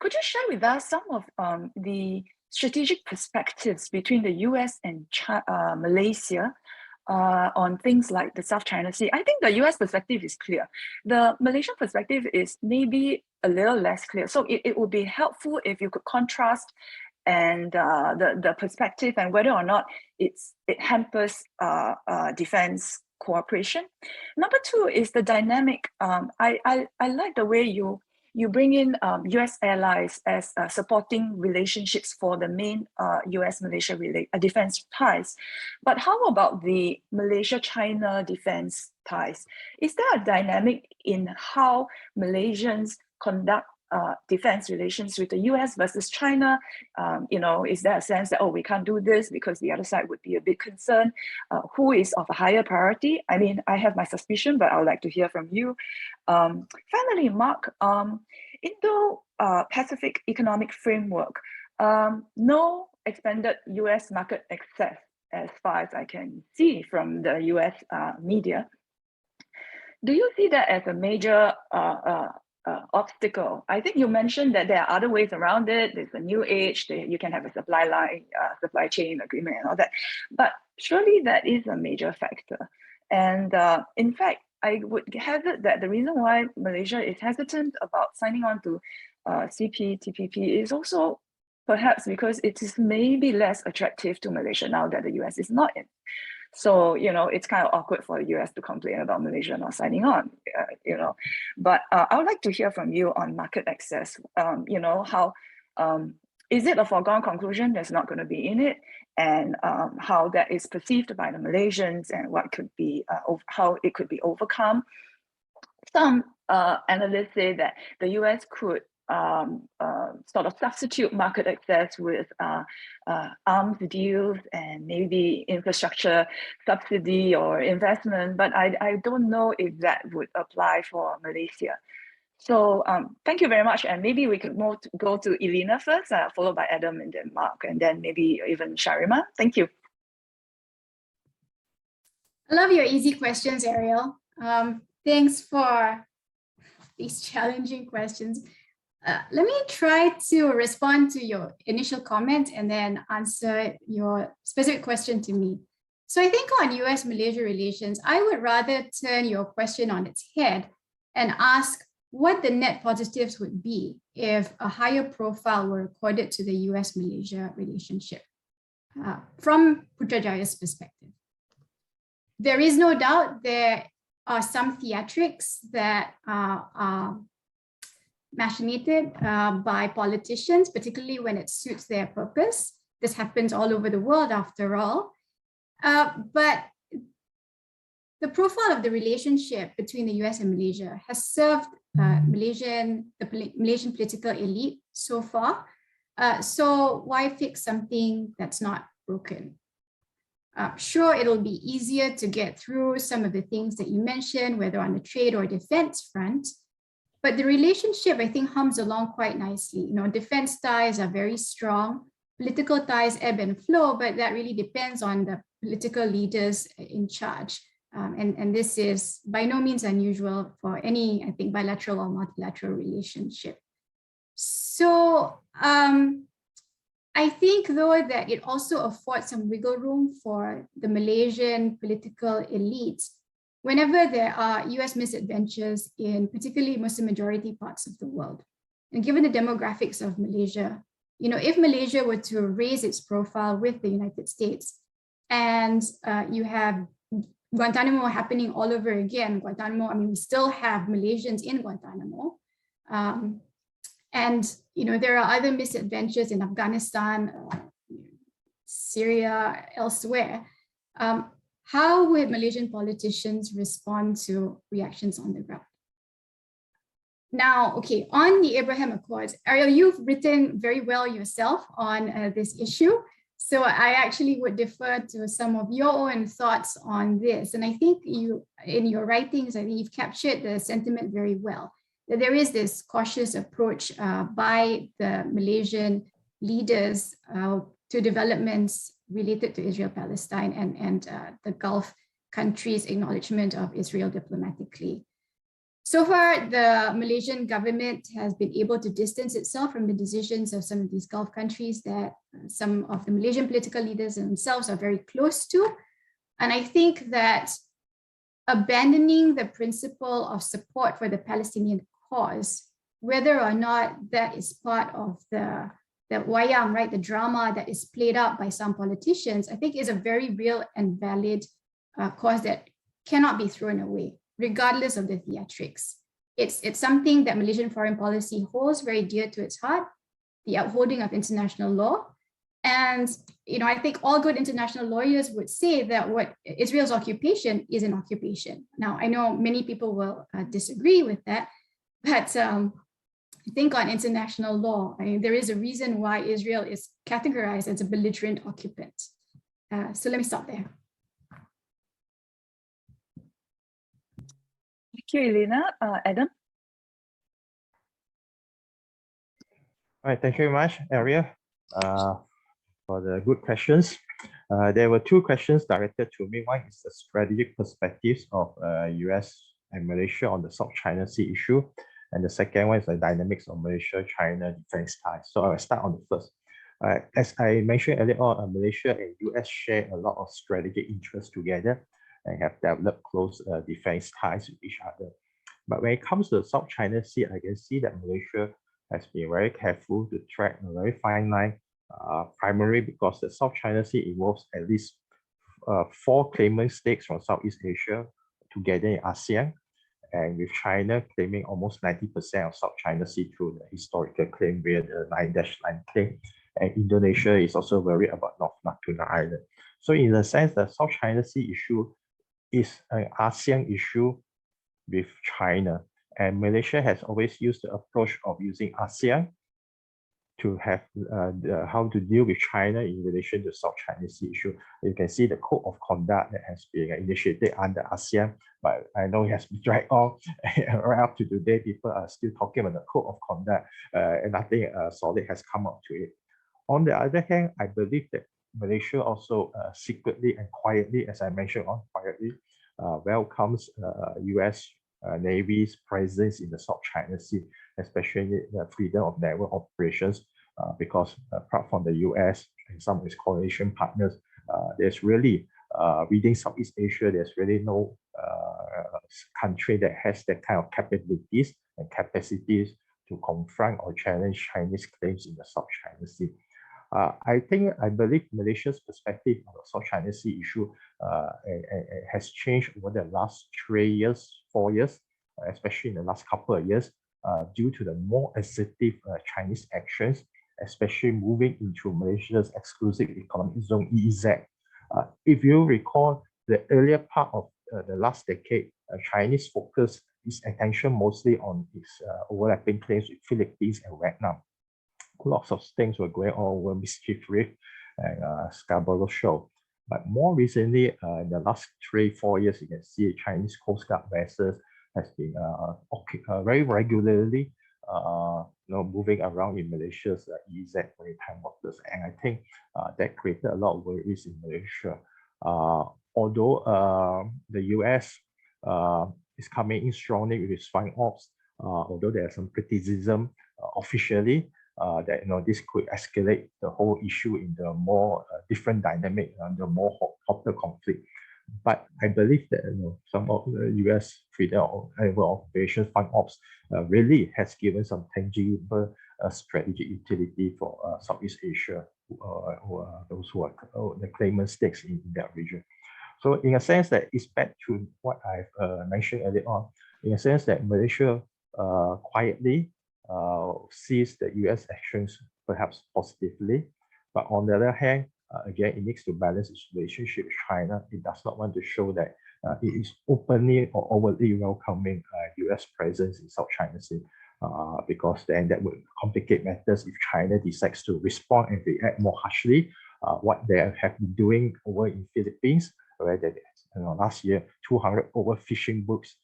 could you share with us some of the strategic perspectives between the US and Malaysia on things like the South China Sea? I think the US perspective is clear. The Malaysian perspective is maybe a little less clear. So it would be helpful if you could contrast and the perspective and whether or not it hampers defense cooperation. Number two is the dynamic. I like the way you bring in US allies as supporting relationships for the main US-Malaysia defense ties. But how about the Malaysia-China defense ties? Is there a dynamic in how Malaysians conduct defense relations with the US versus China? Is there a sense that, we can't do this because the other side would be a bit concerned? Who is of a higher priority? I mean, I have my suspicion, but I would like to hear from you. Finally, Mark, Indo-Pacific Economic Framework, no expanded US market access as far as I can see from the US media. Do you see that as a major obstacle? I think you mentioned that there are other ways around it. There's a new age, you can have a supply chain agreement and all that. But surely that is a major factor. And in fact, I would hazard that the reason why Malaysia is hesitant about signing on to CPTPP is also perhaps because it is maybe less attractive to Malaysia now that the US is not in. So, it's kind of awkward for the US to complain about Malaysia not signing on, But I would like to hear from you on market access. How is it a foregone conclusion that's not going to be in it? And how that is perceived by the Malaysians and what could be, how it could be overcome. Some analysts say that the US could sort of substitute market access with arms deals and maybe infrastructure subsidy or investment, but I don't know if that would apply for Malaysia. So thank you very much. And maybe we could go to Elena first, followed by Adam and then Mark, and then maybe even Sharima. Thank you. I love your easy questions, Ariel. Thanks for these challenging questions. Let me try to respond to your initial comment and then answer your specific question to me. So I think on US-Malaysia relations, I would rather turn your question on its head and ask what the net positives would be if a higher profile were accorded to the US-Malaysia relationship from Putrajaya's perspective. There is no doubt there are some theatrics that are machinated by politicians, particularly when it suits their purpose. This happens all over the world after all. But the profile of the relationship between the US and Malaysia has served the Malaysian political elite so far. So why fix something that's not broken? Sure, it'll be easier to get through some of the things that you mentioned, whether on the trade or defense front, but the relationship, I think, hums along quite nicely. Defense ties are very strong, political ties ebb and flow, but that really depends on the political leaders in charge. And this is by no means unusual for any, I think, bilateral or multilateral relationship. So I think, though, that it also affords some wiggle room for the Malaysian political elites whenever there are US misadventures in particularly Muslim majority parts of the world. And given the demographics of Malaysia, if Malaysia were to raise its profile with the United States and you have Guantanamo happening all over again, Guantanamo, I mean, we still have Malaysians in Guantanamo. And there are other misadventures in Afghanistan, Syria, elsewhere. How would Malaysian politicians respond to reactions on the ground? Now, okay, on the Abraham Accords, Ariel, you've written very well yourself on this issue. So I actually would defer to some of your own thoughts on this. And I think in your writings, I think you've captured the sentiment very well. That there is this cautious approach by the Malaysian leaders to developments related to Israel-Palestine and the Gulf countries' acknowledgement of Israel diplomatically. So far, the Malaysian government has been able to distance itself from the decisions of some of these Gulf countries that some of the Malaysian political leaders themselves are very close to. And I think that abandoning the principle of support for the Palestinian cause, whether or not that is part of the wayang, right, the drama that is played out by some politicians, I think is a very real and valid cause that cannot be thrown away, regardless of the theatrics. It's something that Malaysian foreign policy holds very dear to its heart, the upholding of international law. And I think all good international lawyers would say that what Israel's occupation is an occupation. Now, I know many people will disagree with that, but I think on international law, there is a reason why Israel is categorized as a belligerent occupant. So let me stop there. Thank you, Elena. Adam? All right, thank you very much, Ariel, for the good questions. There were two questions directed to me. One is the strategic perspectives of US and Malaysia on the South China Sea issue. And the second one is the dynamics of Malaysia-China defense ties. So I'll start on the first. As I mentioned earlier on, Malaysia and US share a lot of strategic interests together and have developed close defense ties with each other. But when it comes to the South China Sea, I can see that Malaysia has been very careful to track a very fine line, primarily because the South China Sea involves at least 4 claimant states from Southeast Asia together in ASEAN, and with China claiming almost 90% of South China Sea through the historical claim via the 9-line claim. And Indonesia is also worried about North Natuna Island. So in a sense, the South China Sea issue is an ASEAN issue with China. And Malaysia has always used the approach of using ASEAN to have how to deal with China in relation to South China Sea issue. You can see the code of conduct that has been initiated under ASEAN, but I know it has been dragged on right up to today. People are still talking about the code of conduct, and nothing solid has come up to it. On the other hand, I believe that Malaysia also secretly and quietly, as I mentioned on quietly, welcomes US Navy's presence in the South China Sea, especially the freedom of naval operations, because apart from the US and some of its coalition partners, there's really, within Southeast Asia, there's really no country that has that kind of capabilities and capacities to confront or challenge Chinese claims in the South China Sea. I believe Malaysia's perspective on the South China Sea issue has changed over the last 3 years, 4 years, especially in the last couple of years, due to the more assertive Chinese actions, especially moving into Malaysia's exclusive economic zone, EEZ. If you recall, the earlier part of the last decade, Chinese focused its attention mostly on its overlapping claims with Philippines and Vietnam. Lots of things were going on over Mischief Reef and Scarborough Shoal. But more recently, in the last 3-4 years, you can see Chinese Coast Guard vessels has been very regularly moving around in Malaysia's EEZ maritime waters. And I think that created a lot of worries in Malaysia. although the US is coming in strongly with its flying ops, although there are some criticism officially that this could escalate the whole issue in the more different dynamic and the more hotter conflict. But I believe that some of the US freedom operation fund ops really has given some tangible strategic utility for Southeast Asia, those who are the claimant stakes in that region. So in a sense that it's back to what I've mentioned earlier on, in a sense that Malaysia quietly sees the US actions perhaps positively, but on the other hand, again, it needs to balance its relationship with China. It does not want to show that it is openly or overtly welcoming US presence in South China Sea, because then that would complicate matters if China decides to respond and react more harshly. What they have been doing over in Philippines, where they, last year 200 overfishing boats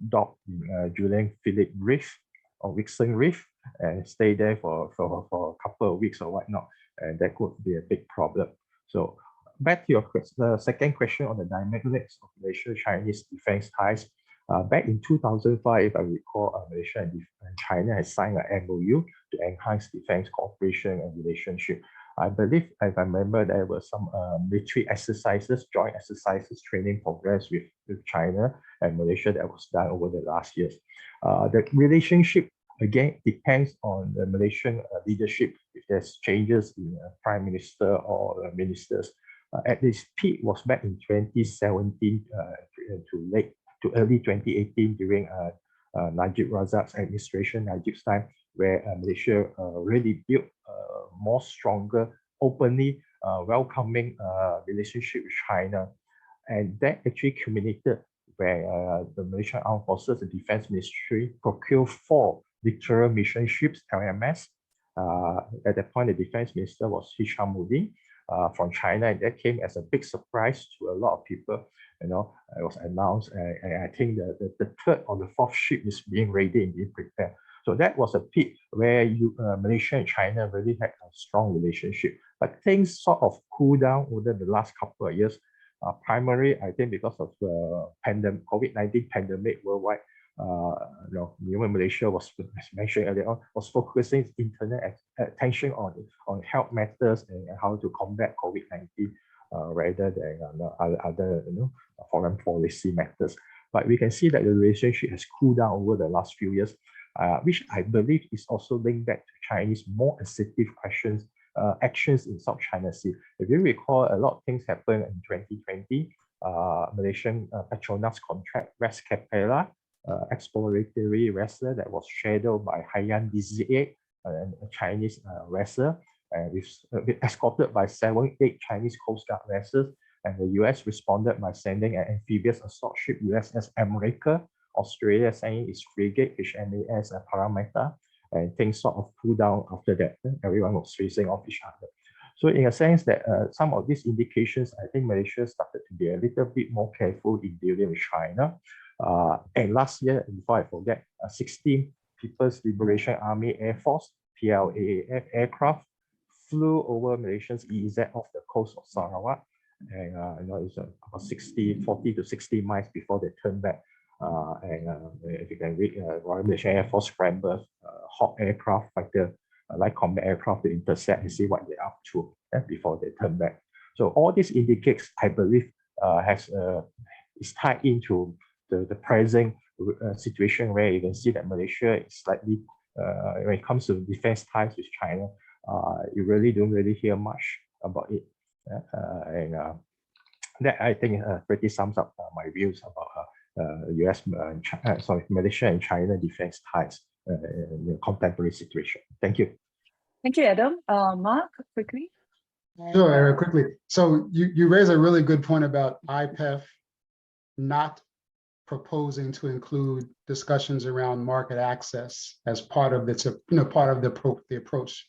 docked in Julian Philip Reef or Wixon Reef and stay there for a couple of weeks or whatnot, and that could be a big problem. So back to the second question on the dynamics of Malaysia-Chinese defense ties. Back in 2005, if I recall, Malaysia and China has signed an MOU to enhance defense cooperation and relationship. I believe, if I remember, there were some military exercises, joint exercises, training progress with China and Malaysia that was done over the last years. The relationship, again, depends on the Malaysian leadership. If there's changes in prime minister or ministers, at its peak was back in 2017 to early 2018 during Najib Razak's administration, Najib's time, where Malaysia really built more stronger, openly welcoming relationship with China. And that actually culminated where the Malaysian Armed Forces, the Defense Ministry, procured 4 littoral mission ships, LMS. At that point, the Defense Minister was Hishamuddin from China, and that came as a big surprise to a lot of people. It was announced, and I think the 3rd or the 4th ship is being ready and being prepared. So that was a peak where Malaysia and China really had a strong relationship. But things sort of cooled down over the last couple of years. Primarily, I think because of the COVID-19 pandemic worldwide. Malaysia was, as mentioned earlier on, was focusing its internal attention on health matters and how to combat COVID-19 rather than other foreign policy matters. But we can see that the relationship has cooled down over the last few years, which I believe is also linked back to Chinese more assertive actions in South China Sea. If you recall, a lot of things happened in 2020. Malaysian Petronas contract West Capella, exploratory vessel that was shadowed by Haiyan DZ8, a Chinese vessel, escorted by 7-8 Chinese Coast Guard vessels, and the US responded by sending an amphibious assault ship USS America. Australia sending its frigate HMAS Parramatta, and things sort of cooled down after that. Everyone was facing off each other. So in a sense that some of these indications, I think Malaysia started to be a little bit more careful in dealing with China. And last year, before I forget, 16 People's Liberation Army Air Force, PLAAF aircraft flew over Malaysia's EEZ off the coast of Sarawak. And it's about 40 to 60 miles before they turned back. If you can read, Royal Malaysian Air Force scrambled Hawk aircraft, fighter, light combat aircraft to intercept and see what they're up to before they turn back. So all this indicates, I believe, is tied into the present situation where you can see that Malaysia is slightly, when it comes to defense ties with China, you really don't hear much about it. That I think pretty sums up my views about Malaysia and China defense ties in the contemporary situation. Thank you. Thank you, Adam. Mark, quickly. Sure, Eric, quickly. So you raise a really good point about IPEF not proposing to include discussions around market access as part of the approach.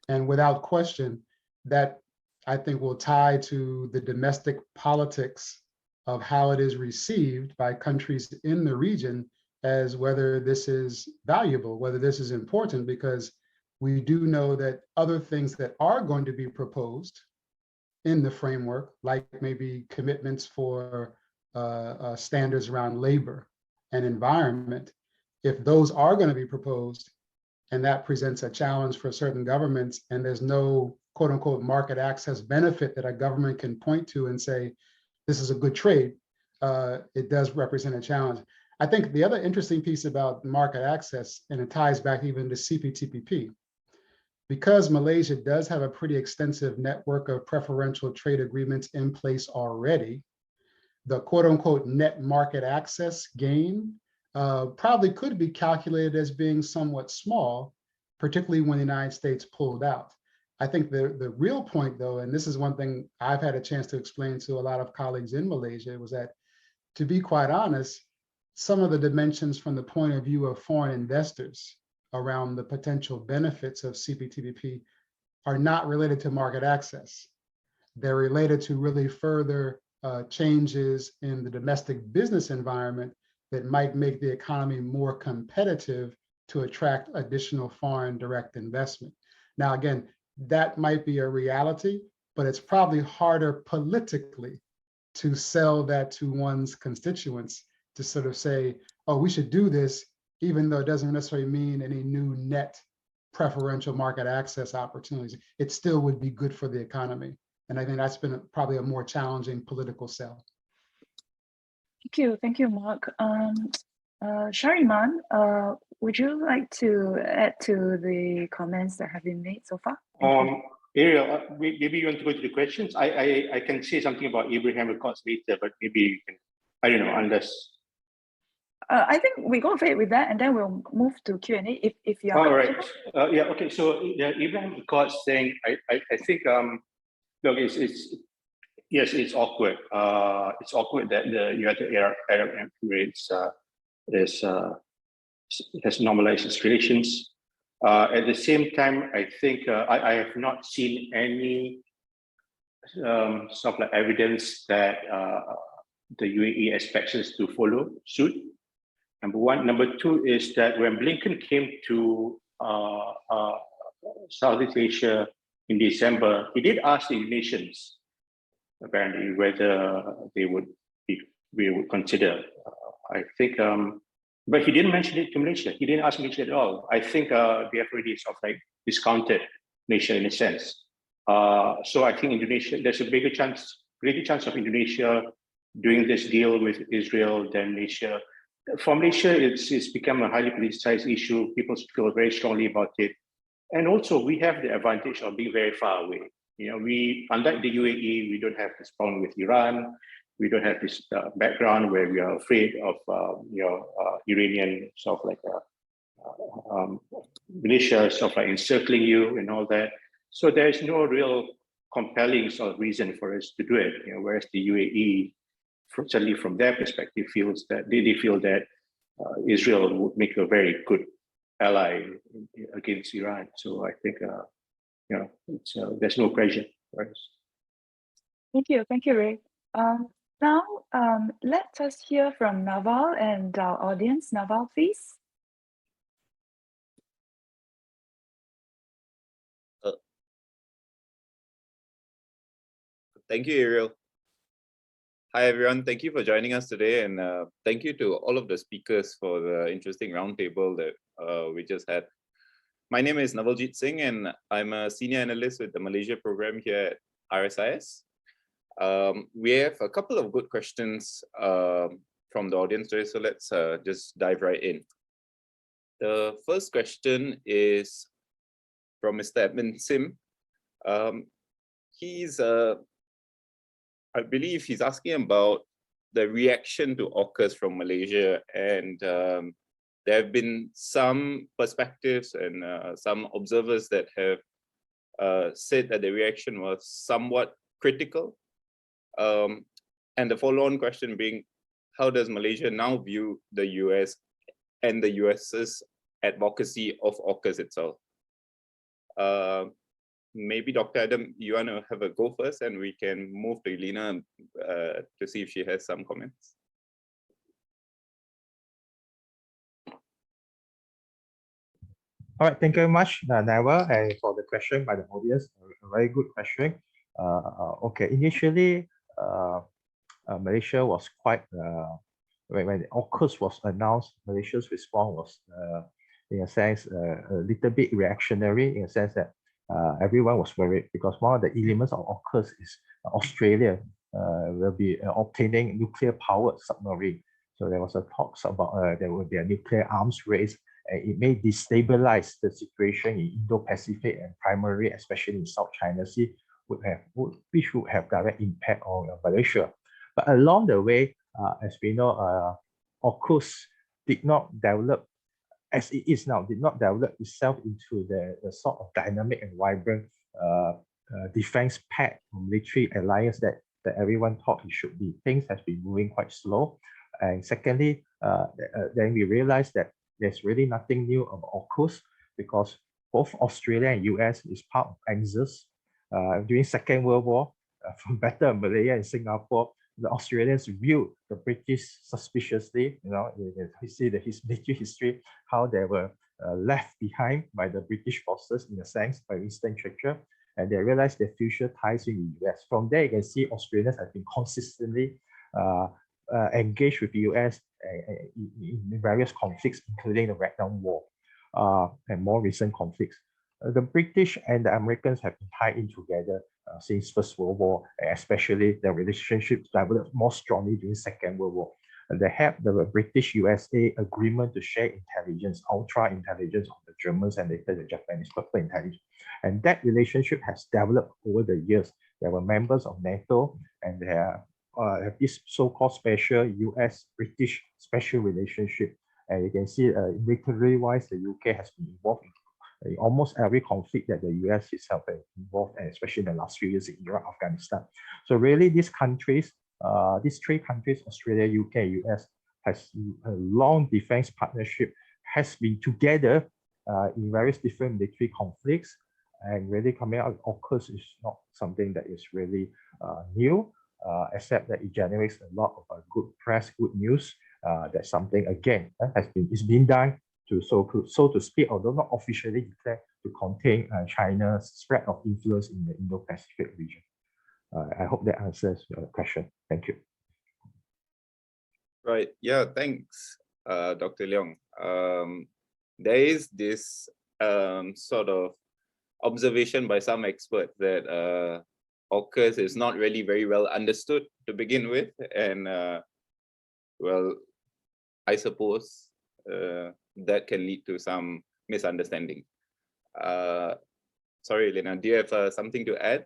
And without question, that I think will tie to the domestic politics of how it is received by countries in the region as whether this is valuable, whether this is important, because we do know that other things that are going to be proposed in the framework, like maybe commitments for standards around labor and environment, if those are going to be proposed and that presents a challenge for certain governments and there's no quote unquote market access benefit that a government can point to and say, this is a good trade, it does represent a challenge. I think the other interesting piece about market access, and it ties back even to CPTPP, because Malaysia does have a pretty extensive network of preferential trade agreements in place already, the quote unquote net market access gain probably could be calculated as being somewhat small, particularly when the United States pulled out. I think the real point though, and this is one thing I've had a chance to explain to a lot of colleagues in Malaysia, was that, to be quite honest, some of the dimensions from the point of view of foreign investors around the potential benefits of CPTPP are not related to market access. They're related to really further changes in the domestic business environment that might make the economy more competitive to attract additional foreign direct investment. Now, again, that might be a reality, but it's probably harder politically to sell that to one's constituents, to sort of say, oh, we should do this, even though it doesn't necessarily mean any new net preferential market access opportunities. It still would be good for the economy. And I think that's been probably a more challenging political sell. Thank you, Mark. Shariman, would you like to add to the comments that have been made so far? Ariel, maybe you want to go to the questions. I can say something about Abraham Accords later, but maybe you can, I don't know, unless. I think we go ahead with that, and then we'll move to Q&A if you are. All right. Yeah. Okay. So the Abraham Accords thing, I think look, yes, it's awkward. It's awkward that the United Arab Emirates has normalized its relations. At the same time, I think I have not seen any sort of like evidence that the UAE expects us to follow suit. Number one. Number two is that when Blinken came to Southeast Asia in December, he did ask the Indonesians apparently whether we would consider. I think, but he didn't mention it to Malaysia. He didn't ask Malaysia at all. I think they have already sort of like discounted Malaysia in a sense. So I think Indonesia, there's a greater chance of Indonesia doing this deal with Israel than Malaysia. For Malaysia, it's become a highly politicized issue. People feel very strongly about it. And also we have the advantage of being very far away. You know, unlike the UAE, we don't have this problem with Iran. We don't have this background where we are afraid of, Iranian sort of like militia sort of like encircling you and all that. So there is no real compelling sort of reason for us to do it. You know, whereas the UAE, certainly from their perspective, feels that they feel that Israel would make a very good ally against Iran. So I think there's no pressure for us. Thank you, Ray. Now let us hear from Naval and our audience. Naval, please. Thank you, Ariel. Hi, everyone. Thank you for joining us today. And thank you to all of the speakers for the interesting roundtable that we just had. My name is Navaljit Singh, and I'm a senior analyst with the Malaysia program here at RSIS. We have a couple of good questions from the audience today, so let's just dive right in. The first question is from Mr. Edmund Sim. I believe he's asking about the reaction to AUKUS from Malaysia, and there have been some perspectives and some observers that have said that the reaction was somewhat critical. And the follow-on question being, how does Malaysia now view the US and the US's advocacy of AUKUS itself? Maybe Dr. Adam, you want to have a go first, and we can move to Elena to see if she has some comments. All right, thank you very much, Naval, for the question by the audience. A very good question. Okay, initially, Malaysia was quite, when AUKUS was announced, Malaysia's response was, in a sense, a little bit reactionary, in a sense that everyone was worried because one of the elements of AUKUS is Australia will be obtaining nuclear-powered submarine. So there was a talks about there will be a nuclear arms race, and it may destabilize the situation in Indo-Pacific and primarily, especially in South China Sea, which would have direct impact on Malaysia. But along the way, as we know, AUKUS did not develop, as it is now, did not develop itself into the sort of dynamic and vibrant defense pact or military alliance that everyone thought it should be. Things have been moving quite slow. And secondly, then we realized that there's really nothing new about AUKUS because both Australia and US is part of ANZUS. During Second World War, from Battle of Malaya and Singapore, the Australians viewed the British suspiciously. You know, you see the military history, how they were left behind by the British forces in a sense by Winston Churchill, and they realized their future ties in the US. From there, you can see Australians have been consistently engaged with the US in various conflicts, including the Vietnam War and more recent conflicts. The British and the Americans have been tied in together since First World War, especially their relationships developed more strongly during Second World War. They had the British-USA agreement to share intelligence, ultra intelligence of the Germans and later the Japanese, purple intelligence. And that relationship has developed over the years. They were members of NATO and they have this so-called special US-British special relationship. And you can see military-wise, the UK has been involved in almost every conflict that the US itself is involved in, especially in the last few years in Iraq, Afghanistan. So really these countries, these three countries, Australia, UK, US, has a long defense partnership, has been together in various different military conflicts, and really coming out of AUKUS is not something that is really new, except that it generates a lot of good press, good news. That's something, again, is being done to, so to speak, although not officially declared, to contain China's spread of influence in the Indo-Pacific region. I hope that answers your question. Thank you. Right. Yeah, thanks, Dr. Leong. There is this sort of observation by some experts that AUKUS is not really very well understood to begin with. And well, I suppose that can lead to some misunderstanding. Sorry, Elena, do you have something to add?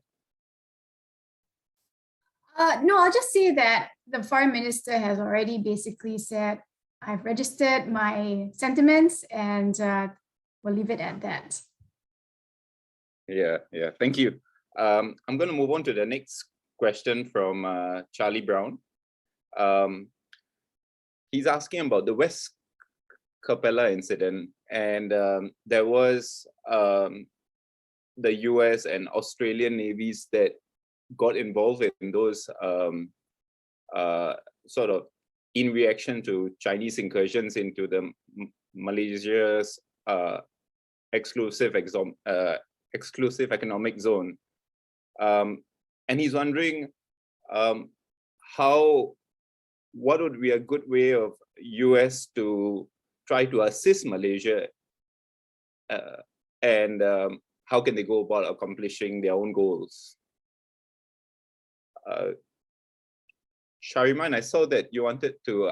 No, I'll just say that the foreign minister has already basically said, I've registered my sentiments and we'll leave it at that. Yeah, thank you. I'm going to move on to the next question from Charlie Brown. He's asking about the West Capella incident, and there was the US and Australian navies that got involved in those sort of in reaction to Chinese incursions into the Malaysia's exclusive economic zone. And he's wondering what would be a good way of US to try to assist Malaysia, and how can they go about accomplishing their own goals? Shariman, I saw that you wanted to,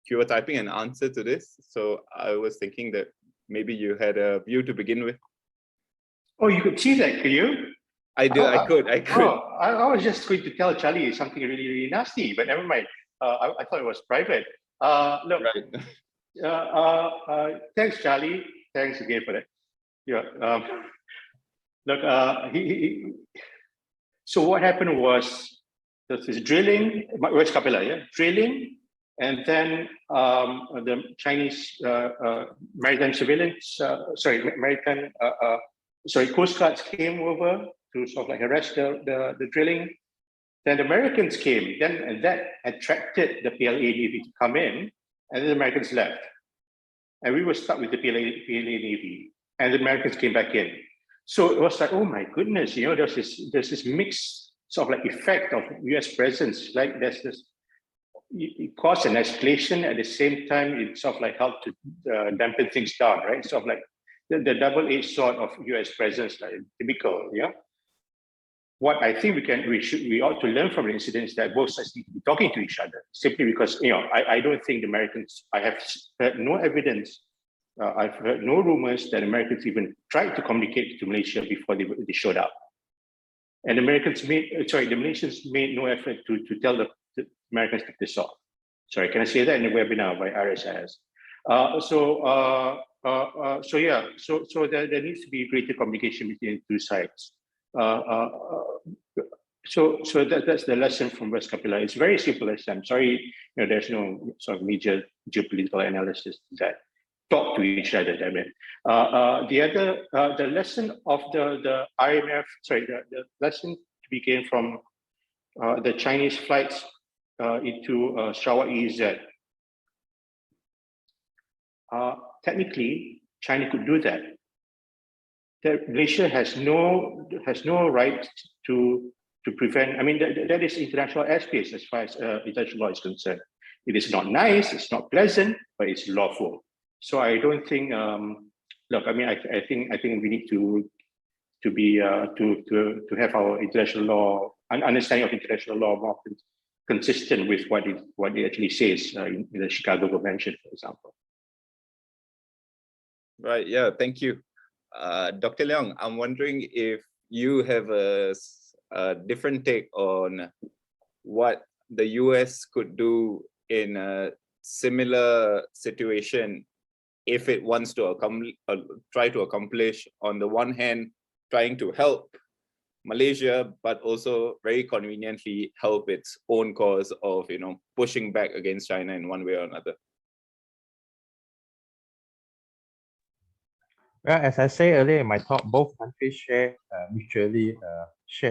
you were typing an answer to this, so I was thinking that maybe you had a view to begin with. Oh, you could see that, could you? I did. I could. Oh, I was just going to tell Charlie something really, really nasty, but never mind. I thought it was private. Look, right. Thanks, Charlie. Thanks again for that. Yeah. Look, so what happened was this drilling, West Capella, yeah, drilling, and then the Chinese maritime surveillance, Coast Guards came over to sort of like arrest the drilling. Then the Americans came, and that attracted the PLA Navy to come in, and then the Americans left. And we were stuck with the PLA Navy, and the Americans came back in. So it was like, oh my goodness, there's this mixed sort of like effect of US presence. Like there's this, it caused an escalation. At the same time, it sort of like helped to dampen things down, right? Sort of like the double-edged sword of US presence, like typical, yeah. What I think we ought to learn from the incident is that both sides need to be talking to each other, simply because I don't think the Americans. I have heard no evidence. I've heard no rumors that Americans even tried to communicate to Malaysia before they showed up. And the Malaysians made no effort to tell the Americans to this off. Sorry, can I say that in the webinar by RSIS? So there needs to be greater communication between the two sides. So that's the lesson from West Kapila. It's very simple. I'm sorry, there's no sort of major geopolitical analysis that talk to each other. Damn it. The lesson of the IMF. Sorry, the lesson to be gained from the Chinese flights into Sarawak EEZ. Technically, China could do that. Malaysia has no right to prevent. I mean, that is international airspace as far as international law is concerned. It is not nice, it's not pleasant, but it's lawful. So I don't think. Look, I mean, I think we need to have our international law, understanding of international law more consistent with what it actually says in the Chicago Convention, for example. Right. Yeah. Thank you, Dr. Leong. I'm wondering if you have a different take on what the US could do in a similar situation if it wants to try to accomplish, on the one hand, trying to help Malaysia, but also very conveniently help its own cause of pushing back against China in one way or another. Well, as I said earlier in my talk, both countries share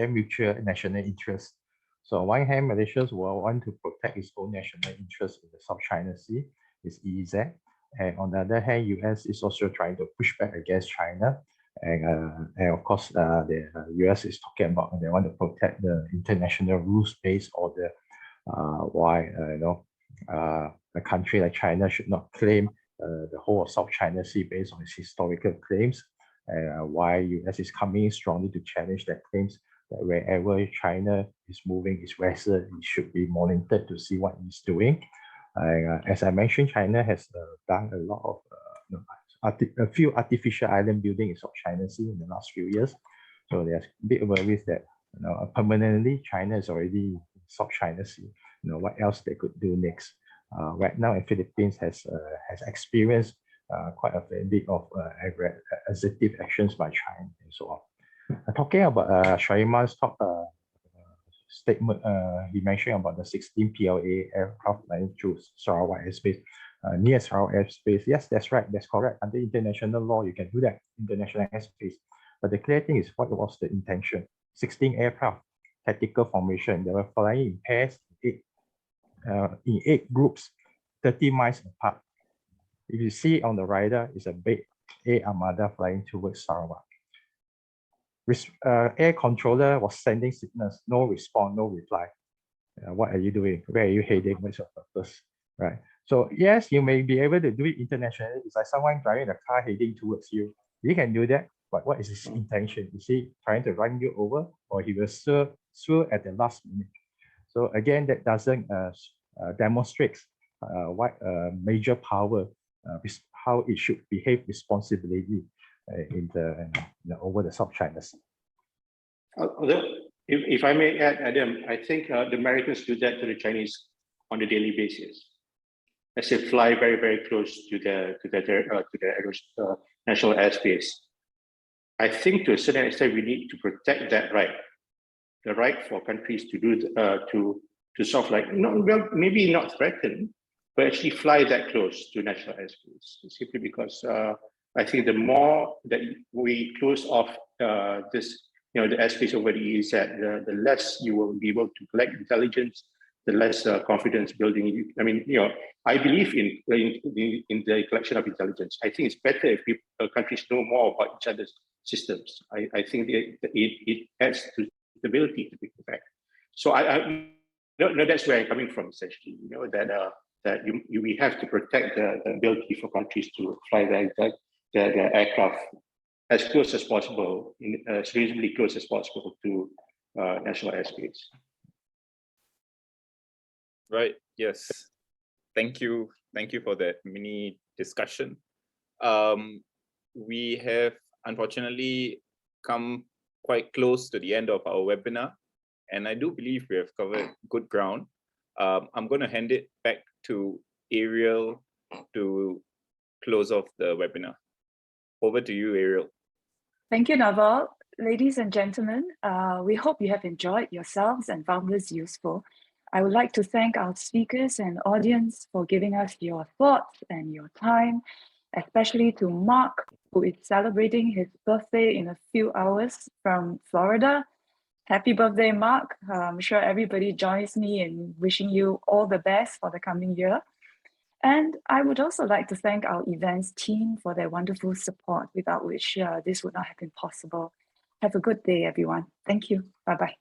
mutual national interests. So on one hand, Malaysia will want to protect its own national interests in the South China Sea, its EEZ. And on the other hand, US is also trying to push back against China. And of course, the US is talking about they want to protect the international rules-based order. Why a country like China should not claim the whole of South China Sea based on its historical claims. Why US is coming strongly to challenge that claims that wherever China is moving its vessel, it should be monitored to see what it's doing. As I mentioned, China has done a lot of a few artificial island building in South China Sea in the last few years. So there's a bit worries that permanently China is already in South China Sea. What else they could do next? Right now, in Philippines has experienced quite a bit of aggressive actions by China and so on. Talking about Shariman's talk statement, he mentioned about the 16 PLA aircraft flying through Sarawak airspace, near Sarawak airspace. Yes, that's right, that's correct. Under international law, you can do that, international airspace. But the clear thing is, what was the intention? 16 aircraft, tactical formation. They were flying in pairs, in 8 groups, 30 miles apart. If you see on the radar, it's a big A Armada flying towards Sarawak. Air controller was sending signals, no response, no reply. What are you doing? Where are you heading? What's your purpose? Right. So yes, you may be able to do it internationally. It's like someone driving a car heading towards you. You can do that, but what is his intention? Is he trying to run you over, or he will swerve at the last minute? So again, that doesn't demonstrate what major power, how it should behave responsibly in over the South China Sea. If I may add, Adam, I think the Americans do that to the Chinese on a daily basis, as they fly very, very close to their national airspace. I think to a certain extent we need to protect that right, the right for countries to do to sort of like maybe not threaten, but actually fly that close to national airspace, simply because I think the more that we close off the airspace over the EEZ, the less you will be able to collect intelligence, the less confidence building. I mean, I believe in the collection of intelligence. I think it's better if countries know more about each other's systems. I think it adds to stability, to be fact. So that's where I'm coming from, essentially. That we have to protect the ability for countries to fly their aircraft as close as possible, as reasonably close as possible to national airspace. Right. Yes. Thank you. Thank you for that mini discussion. We have unfortunately come quite close to the end of our webinar, and I do believe we have covered good ground. I'm going to hand it back to Ariel to close off the webinar. Over to you, Ariel. Thank you, Naval. Ladies and gentlemen, we hope you have enjoyed yourselves and found this useful. I would like to thank our speakers and audience for giving us your thoughts and your time, especially to Mark, who is celebrating his birthday in a few hours from Florida. Happy birthday, Mark. I'm sure everybody joins me in wishing you all the best for the coming year. And I would also like to thank our events team for their wonderful support, without which this would not have been possible. Have a good day, everyone. Thank you. Bye-bye.